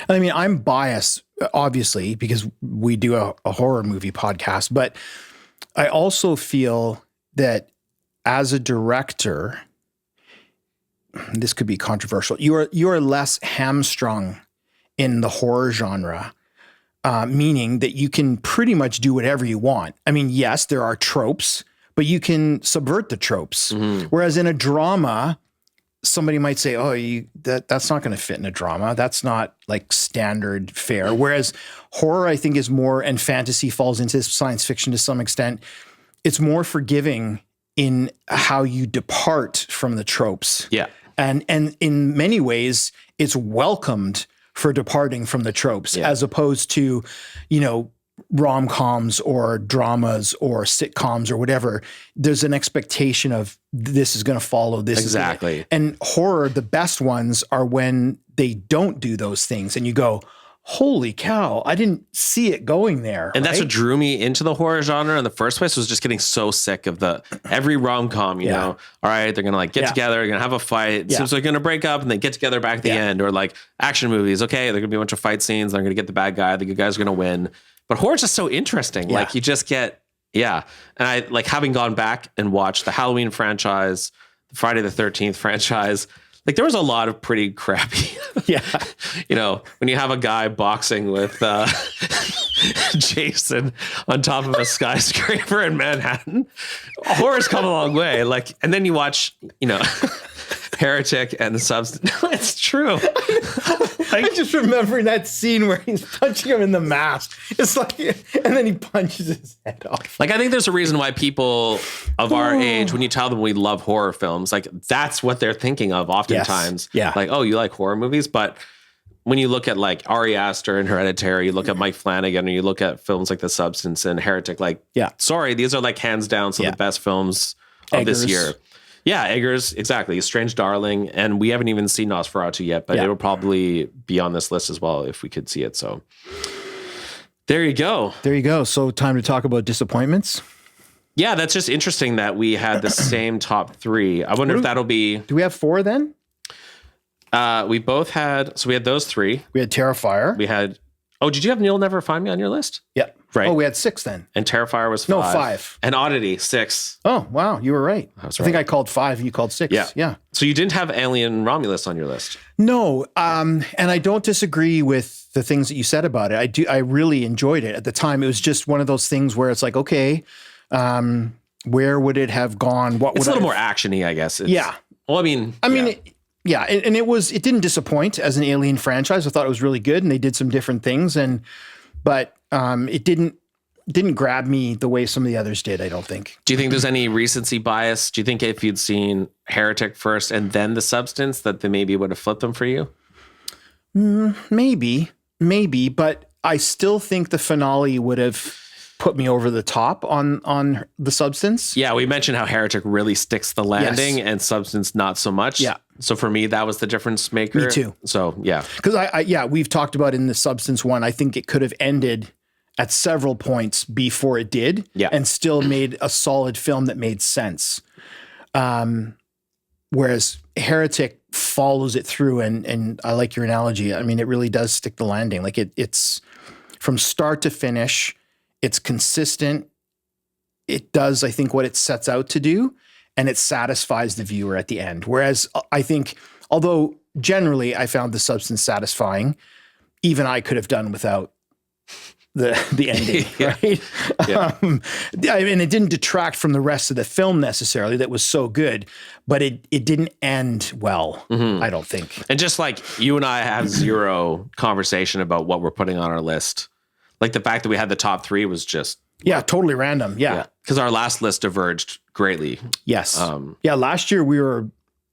Speaker 2: I mean, I'm biased, obviously, because we do a horror movie podcast, but I also feel that as a director, this could be controversial, you are less hamstrung in the horror genre. Meaning that you can pretty much do whatever you want. I mean, yes, there are tropes, but you can subvert the tropes. Mm-hmm. Whereas in a drama, somebody might say, "Oh, that's not going to fit in a drama. That's not like standard fare." Whereas horror, I think, is more, and fantasy falls into science fiction to some extent. It's more forgiving in how you depart from the tropes.
Speaker 1: Yeah,
Speaker 2: and in many ways, it's welcomed for departing from the tropes, as opposed to, rom-coms or dramas or sitcoms or whatever. There's an expectation of this is going to follow this.
Speaker 1: Exactly.
Speaker 2: And horror, the best ones are when they don't do those things and you go, holy cow, I didn't see it going there.
Speaker 1: And that's what drew me into the horror genre in the first place, was just getting so sick of every rom-com, you know, all right, they're going to get together, they're going to have a fight. So they're going to break up and they get together back at the end, or like action movies. Okay. They're going to be a bunch of fight scenes. They're going to get the bad guy. The good guy's going to win. But horror is just so interesting. Yeah. Like you just get, And I like having gone back and watched the Halloween franchise, the Friday the 13th franchise. Like there was a lot of pretty crappy, when you have a guy boxing with Jason on top of a skyscraper in Manhattan, horror's come a long way. Like, and then you watch, Heretic and the Substance. No, it's true.
Speaker 2: I'm just remembering that scene where he's punching him in the mask. It's like, and then he punches his head off.
Speaker 1: Like, I think there's a reason why people of our age, when you tell them we love horror films, like that's what they're thinking of oftentimes.
Speaker 2: Yes. Yeah.
Speaker 1: Like, oh, you like horror movies? But when you look at like Ari Aster and Hereditary, you look at Mike Flanagan, or you look at films like The Substance and Heretic, like, sorry, these are like hands down some of the best films of this year. Yeah, Eggers, exactly. Strange Darling, and we haven't even seen Nosferatu yet, but it'll probably be on this list as well if we could see it. So there you go.
Speaker 2: There you go. So time to talk about disappointments.
Speaker 1: Yeah, that's just interesting that we had the same top three. I wonder if that'll be...
Speaker 2: Do we have four then?
Speaker 1: We both had... So we had those three.
Speaker 2: We had Terrifier.
Speaker 1: We had... Oh, did you have You'll Never Find Me on your list?
Speaker 2: Yeah.
Speaker 1: Right.
Speaker 2: Oh, we had 6 then.
Speaker 1: And Terrifier was 5.
Speaker 2: No, 5.
Speaker 1: And Oddity, 6.
Speaker 2: Oh, wow. You were right.
Speaker 1: I was
Speaker 2: right. I think I called 5. You called 6. Yeah.
Speaker 1: So you didn't have Alien Romulus on your list?
Speaker 2: No. And I don't disagree with the things that you said about it. I really enjoyed it at the time. It was just one of those things where it's like, okay, where would it have gone? What
Speaker 1: it's
Speaker 2: would
Speaker 1: a little more actiony, I guess.
Speaker 2: Yeah.
Speaker 1: Well, I mean,
Speaker 2: yeah. And it didn't disappoint as an Alien franchise. I thought it was really good, and they did some different things, but it didn't grab me the way some of the others did, I don't think.
Speaker 1: Do you think there's any recency bias? Do you think if you'd seen Heretic first and then The Substance, that they maybe would have flipped them for you?
Speaker 2: Maybe, but I still think the finale would have put me over the top on The Substance.
Speaker 1: Yeah, we mentioned how Heretic really sticks the landing and Substance not so much.
Speaker 2: Yeah.
Speaker 1: So for me, that was the difference maker.
Speaker 2: Me too.
Speaker 1: So yeah.
Speaker 2: Because we've talked about in The Substance one, I think it could have ended at several points before it did, and still made a solid film that made sense. Whereas Heretic follows it through, and I like your analogy. I mean, it really does stick the landing. Like it's from start to finish, it's consistent. It does, I think, what it sets out to do, and it satisfies the viewer at the end. Whereas I think, although generally I found The Substance satisfying, even I could have done without the ending, right?
Speaker 1: Yeah.
Speaker 2: And it didn't detract from the rest of the film necessarily. That was so good, but it didn't end well, I don't think.
Speaker 1: And just like you and I have zero conversation about what we're putting on our list. Like the fact that we had the top 3 was just...
Speaker 2: totally random. Yeah.
Speaker 1: Because our last list diverged greatly.
Speaker 2: Yes. Last year we were,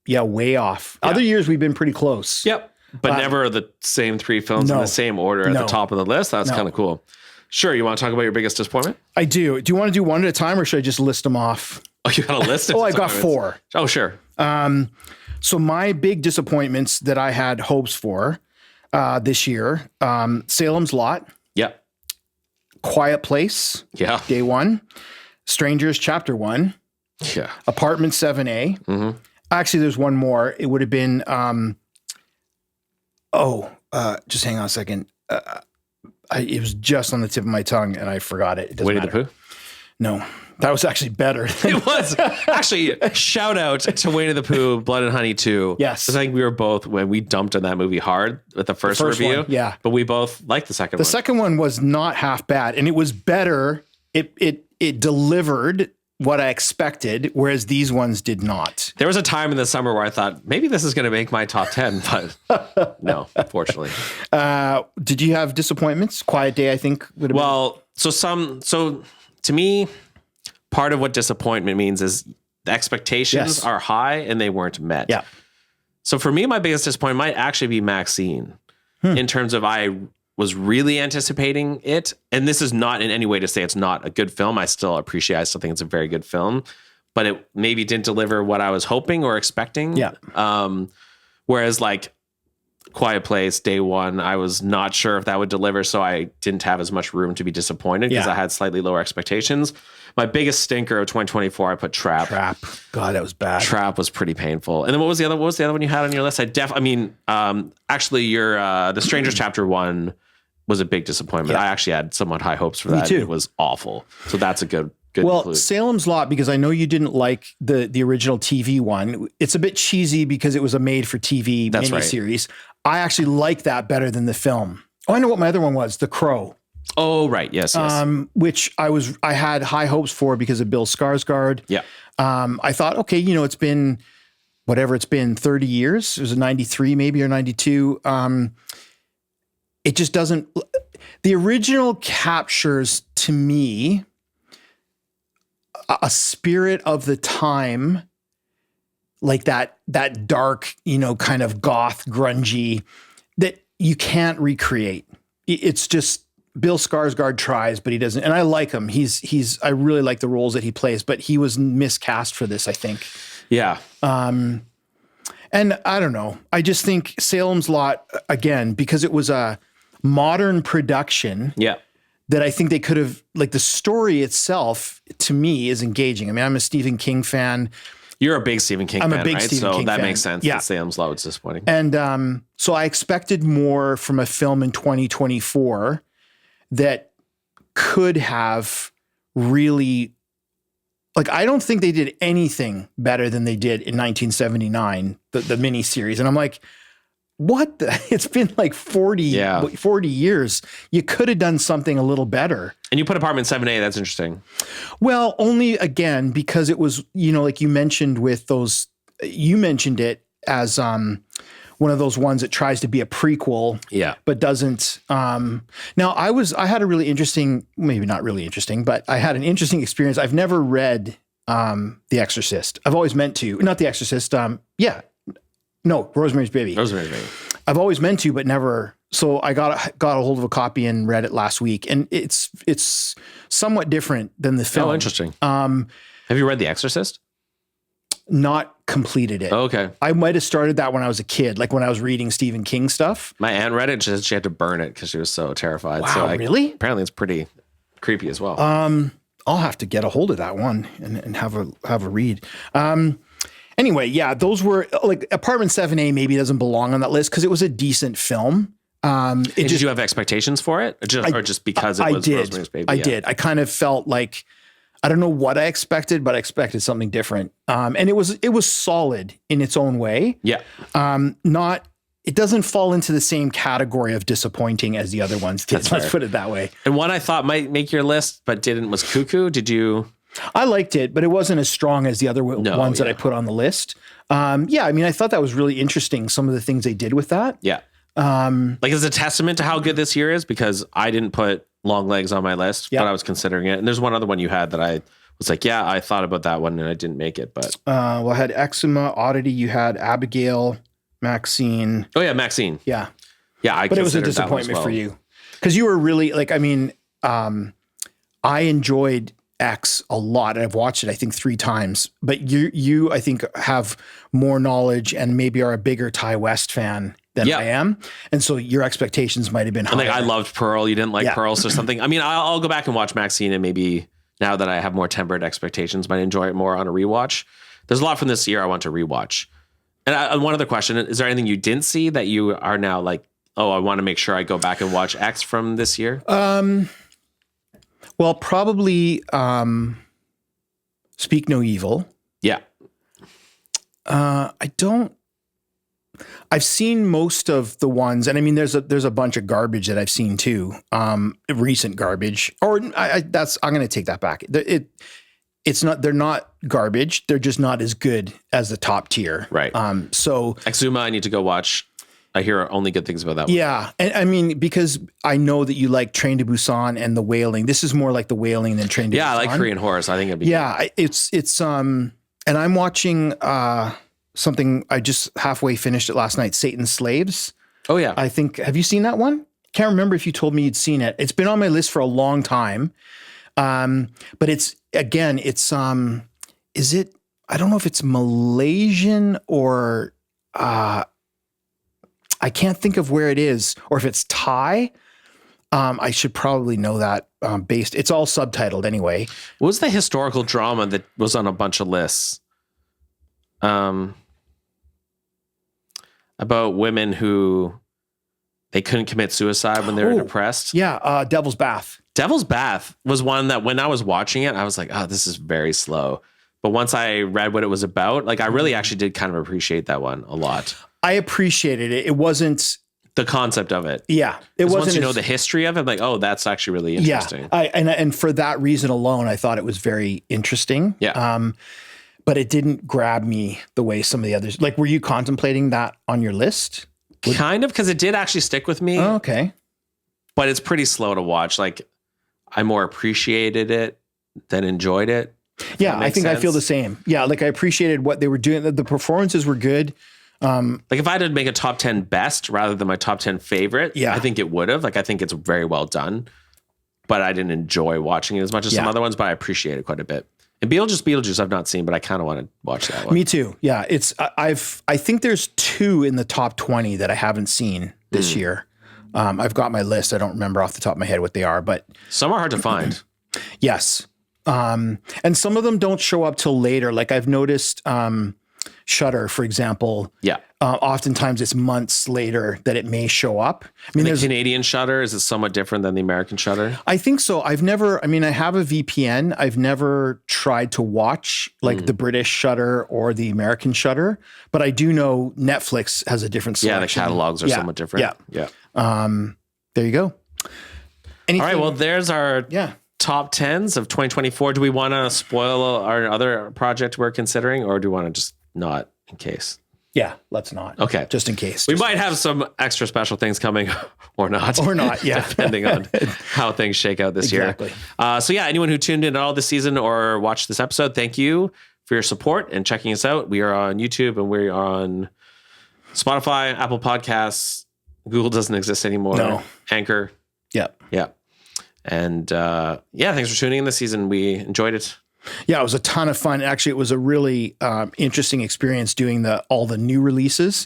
Speaker 2: way off. Yeah. Other years we've been pretty close.
Speaker 1: Yep. But never the same 3 films in the same order at the top of the list. That's kind of cool. Sure. You want to talk about your biggest disappointment?
Speaker 2: I do. Do you want to do one at a time, or should I just list them off?
Speaker 1: Oh, you got a list?
Speaker 2: I got 4.
Speaker 1: Oh, sure.
Speaker 2: So my big disappointments that I had hopes for this year, Salem's Lot.
Speaker 1: Yeah.
Speaker 2: Quiet Place.
Speaker 1: Yeah.
Speaker 2: Day 1. Strangers Chapter 1.
Speaker 1: Yeah.
Speaker 2: Apartment 7A.
Speaker 1: Mm-hmm.
Speaker 2: Actually, there's one more. It would have been... just hang on a second. It was just on the tip of my tongue, and I forgot it. It doesn't
Speaker 1: Winnie the Pooh?
Speaker 2: No, that was actually better.
Speaker 1: It was. Actually, shout out to Winnie the Pooh, Blood and Honey 2.
Speaker 2: Yes.
Speaker 1: I think we were both, when we dumped on that movie hard with the first review.
Speaker 2: One, yeah.
Speaker 1: But we both liked the second one.
Speaker 2: The second one was not half bad, and it was better. It delivered what I expected, whereas these ones did not.
Speaker 1: There was a time in the summer where I thought maybe this is going to make my top 10, but no, unfortunately.
Speaker 2: Did you have disappointments? Quiet Day, I think, would have
Speaker 1: been. So to me, part of what disappointment means is the expectations are high and they weren't met.
Speaker 2: Yeah.
Speaker 1: So for me, my biggest disappointment might actually be Maxine in terms of I was really anticipating it. And this is not in any way to say it's not a good film. I still think it's a very good film, but it maybe didn't deliver what I was hoping or expecting.
Speaker 2: Yeah.
Speaker 1: Whereas like Quiet Place, Day 1, I was not sure if that would deliver. So I didn't have as much room to be disappointed because I had slightly lower expectations. My biggest stinker of 2024, I put Trap.
Speaker 2: God, that was bad.
Speaker 1: Trap was pretty painful. And then what was the other one you had on your list? Actually your The Strangers Chapter 1 was a big disappointment. I actually had somewhat high hopes for that.
Speaker 2: Me too.
Speaker 1: It was awful. So that's a good
Speaker 2: well,
Speaker 1: include.
Speaker 2: Salem's Lot, because I know you didn't like the original TV one. It's a bit cheesy because it was a made-for-TV miniseries. Right. I actually like that better than the film. Oh, I know what my other one was, The Crow.
Speaker 1: Oh, right. Yes.
Speaker 2: Which I had high hopes for because of Bill Skarsgård.
Speaker 1: Yeah.
Speaker 2: I thought, okay, it's been 30 years. It was a 93 maybe or 92. It just doesn't, the original captures to me a spirit of the time, like that dark, kind of goth grungy that, you can't recreate. It's just Bill Skarsgård tries, but he doesn't. And I like him. I really like the roles that he plays, but he was miscast for this, I think.
Speaker 1: Yeah.
Speaker 2: And I don't know. I just think Salem's Lot, again, because it was a modern production.
Speaker 1: Yeah.
Speaker 2: That I think they could have, like, the story itself to me is engaging. I mean, I'm a Stephen King fan.
Speaker 1: You're a big Stephen King fan,
Speaker 2: a big
Speaker 1: right?
Speaker 2: Stephen King
Speaker 1: that
Speaker 2: fan.
Speaker 1: makes sense.
Speaker 2: Yeah.
Speaker 1: That Salem's Lot was disappointing.
Speaker 2: And so I expected more from a film in 2024 that could have really, like, I don't think they did anything better than they did in 1979, the miniseries. And I'm like, what it's been like 40 years. You could have done something a little better.
Speaker 1: And you put Apartment 7A, that's interesting.
Speaker 2: Well, only again, because it was, like you mentioned with those, you mentioned it as one of those ones that tries to be a prequel, but doesn't. Now I had a really interesting, maybe not really interesting, but I had an interesting experience. I've never read The Exorcist. I've always meant to, not The Exorcist. Rosemary's Baby. I've always meant to, but never. So I got a hold of a copy and read it last week, and it's somewhat different than the film.
Speaker 1: Oh, interesting. Have you read The Exorcist?
Speaker 2: Not completed it.
Speaker 1: Oh, okay.
Speaker 2: I might have started that when I was a kid, like when I was reading Stephen King stuff.
Speaker 1: My aunt read it. She had to burn it because she was so terrified.
Speaker 2: Wow,
Speaker 1: so
Speaker 2: really?
Speaker 1: Apparently, it's pretty creepy as well.
Speaker 2: I'll have to get a hold of that one and have a read. Anyway, yeah, those were like Apartment 7A maybe doesn't belong on that list because it was a decent film.
Speaker 1: Did you have expectations for it? Or just because it was Rosemary's Baby?
Speaker 2: I did. I kind of felt like, I don't know what I expected, but I expected something different. And it was solid in its own way.
Speaker 1: Yeah.
Speaker 2: It doesn't fall into the same category of disappointing as the other ones did. Let's put it that way.
Speaker 1: And one I thought might make your list, but didn't, was Cuckoo. Did you?
Speaker 2: I liked it, but it wasn't as strong as the other ones that I put on the list. I mean, I thought that was really interesting. Some of the things they did with that.
Speaker 1: Yeah. Like it's a testament to how good this year is because I didn't put Long Legs on my list, but I was considering it. And there's one other one you had that I was like, yeah, I thought about that one and I didn't make it, but.
Speaker 2: Well, I had Eczema, Oddity. You had Abigail, Maxine.
Speaker 1: Oh yeah, Maxine.
Speaker 2: Yeah.
Speaker 1: Yeah.
Speaker 2: But it was a disappointment for you because you were really like, I mean, I enjoyed X a lot. I've watched it, I think 3 times, but you, I think have more knowledge and maybe are a bigger Ty West fan than I am. And so your expectations might've been higher.
Speaker 1: Like I loved Pearl. You didn't like Pearl or something. I mean, I'll go back and watch Maxine and maybe now that I have more tempered expectations, might enjoy it more on a rewatch. There's a lot from this year I want to rewatch. And one other question, is there anything you didn't see that you are now like, oh, I want to make sure I go back and watch X from this year?
Speaker 2: Well, probably Speak No Evil.
Speaker 1: Yeah.
Speaker 2: I've seen most of the ones, and I mean, there's a bunch of garbage that I've seen too. Recent garbage, or I'm going to take that back. It's not. They're not garbage. They're just not as good as the top tier.
Speaker 1: Right.
Speaker 2: So
Speaker 1: Exuma, I need to go watch. I hear only good things about that one.
Speaker 2: Yeah. And I mean, because I know that you like Train to Busan and The Wailing. This is more like The Wailing than Train to Busan.
Speaker 1: Yeah, I like Korean horror, so I think it'd be
Speaker 2: good. It's and I'm watching something I just halfway finished it last night, Satan's Slaves.
Speaker 1: Oh yeah.
Speaker 2: I think, have you seen that one? Can't remember if you told me you'd seen it. It's been on my list for a long time. But is it, I don't know if it's Malaysian or I can't think of where it is, or if it's Thai. I should probably know that it's all subtitled anyway.
Speaker 1: What was the historical drama that was on a bunch of lists? About women who they couldn't commit suicide when they were depressed.
Speaker 2: Yeah. Devil's Bath.
Speaker 1: Devil's Bath was one that when I was watching it, I was like, oh, this is very slow. But once I read what it was about, like I really actually did kind of appreciate that one a lot.
Speaker 2: I appreciated it. It wasn't
Speaker 1: the concept of it.
Speaker 2: Yeah. It wasn't.
Speaker 1: Once you know the history of it, like, oh, that's actually really interesting.
Speaker 2: Yeah. And for that reason alone, I thought it was very interesting.
Speaker 1: Yeah.
Speaker 2: But it didn't grab me the way some of the others, like, were you contemplating that on your list?
Speaker 1: Kind of, because it did actually stick with me.
Speaker 2: Oh, okay.
Speaker 1: But it's pretty slow to watch. Like, I more appreciated it than enjoyed it.
Speaker 2: Yeah, I think sense. I feel the same. Yeah, like I appreciated what they were doing. The performances were good.
Speaker 1: Like if I had to make a top 10 best rather than my top 10 favorite, I think it would have. Like I think it's very well done, but I didn't enjoy watching it as much as some other ones, but I appreciate it quite a bit. And Beetlejuice I've not seen, but I kind of want to watch that one.
Speaker 2: Me too. Yeah, I think there's 2 in the top 20 that I haven't seen this year. I've got my list. I don't remember off the top of my head what they are, but
Speaker 1: some are hard to find.
Speaker 2: Yes. And some of them don't show up till later. Like I've noticed Shudder, for example.
Speaker 1: Yeah.
Speaker 2: Oftentimes it's months later that it may show up. I mean,
Speaker 1: the Canadian Shudder, is it somewhat different than the American Shudder?
Speaker 2: I think so. I have a VPN. I've never tried to watch like the British Shudder or the American Shudder, but I do know Netflix has a different selection.
Speaker 1: Yeah, the catalogs are somewhat different.
Speaker 2: Yeah. There you go.
Speaker 1: All right. Well, there's our top 10s of 2024. Do we want to spoil our other project we're considering, or do we want to just not in case?
Speaker 2: Yeah, let's not.
Speaker 1: Okay.
Speaker 2: Just in case.
Speaker 1: We might have some extra special things coming or not.
Speaker 2: Or not, yeah.
Speaker 1: Depending on how things shake out this year. So anyone who tuned in all this season or watched this episode, thank you for your support and checking us out. We are on YouTube and we're on Spotify, Apple Podcasts. Google doesn't exist anymore.
Speaker 2: No.
Speaker 1: Anchor.
Speaker 2: Yeah.
Speaker 1: Yeah. And thanks for tuning in this season. We enjoyed it.
Speaker 2: Yeah, it was a ton of fun. Actually, it was a really interesting experience doing all the new releases.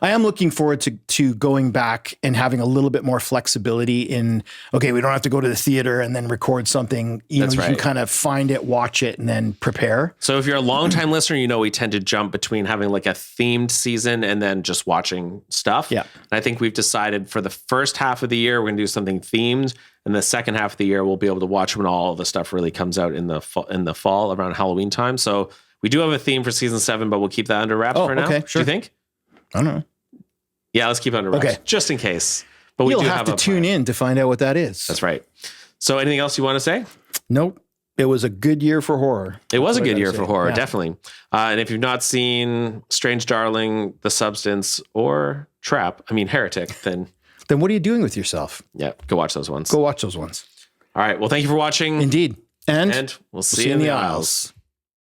Speaker 2: I am looking forward to going back and having a little bit more flexibility in, okay, we don't have to go to the theater and then record something. You can kind of find it, watch it, and then prepare.
Speaker 1: So if you're a longtime listener, we tend to jump between having like a themed season and then just watching stuff.
Speaker 2: Yeah.
Speaker 1: And I think we've decided for the first half of the year, we're going to do something themed. And the second half of the year, we'll be able to watch when all the stuff really comes out in the fall around Halloween time. So we do have a theme for season 7, but we'll keep that under wraps for now.
Speaker 2: Okay, sure.
Speaker 1: Do you think?
Speaker 2: I don't know.
Speaker 1: Yeah, let's keep it under wraps, just in case. But
Speaker 2: You'll have to tune in to find out what that is.
Speaker 1: That's right. So anything else you want to say?
Speaker 2: Nope. It was a good year for horror.
Speaker 1: It was a good year for horror, definitely. And if you've not seen Strange Darling, The Substance, or Heretic, then...
Speaker 2: Then what are you doing with yourself?
Speaker 1: Yeah, go watch those ones.
Speaker 2: Go watch those ones.
Speaker 1: All right. Well, thank you for watching.
Speaker 2: Indeed. And
Speaker 1: we'll see you in the aisles.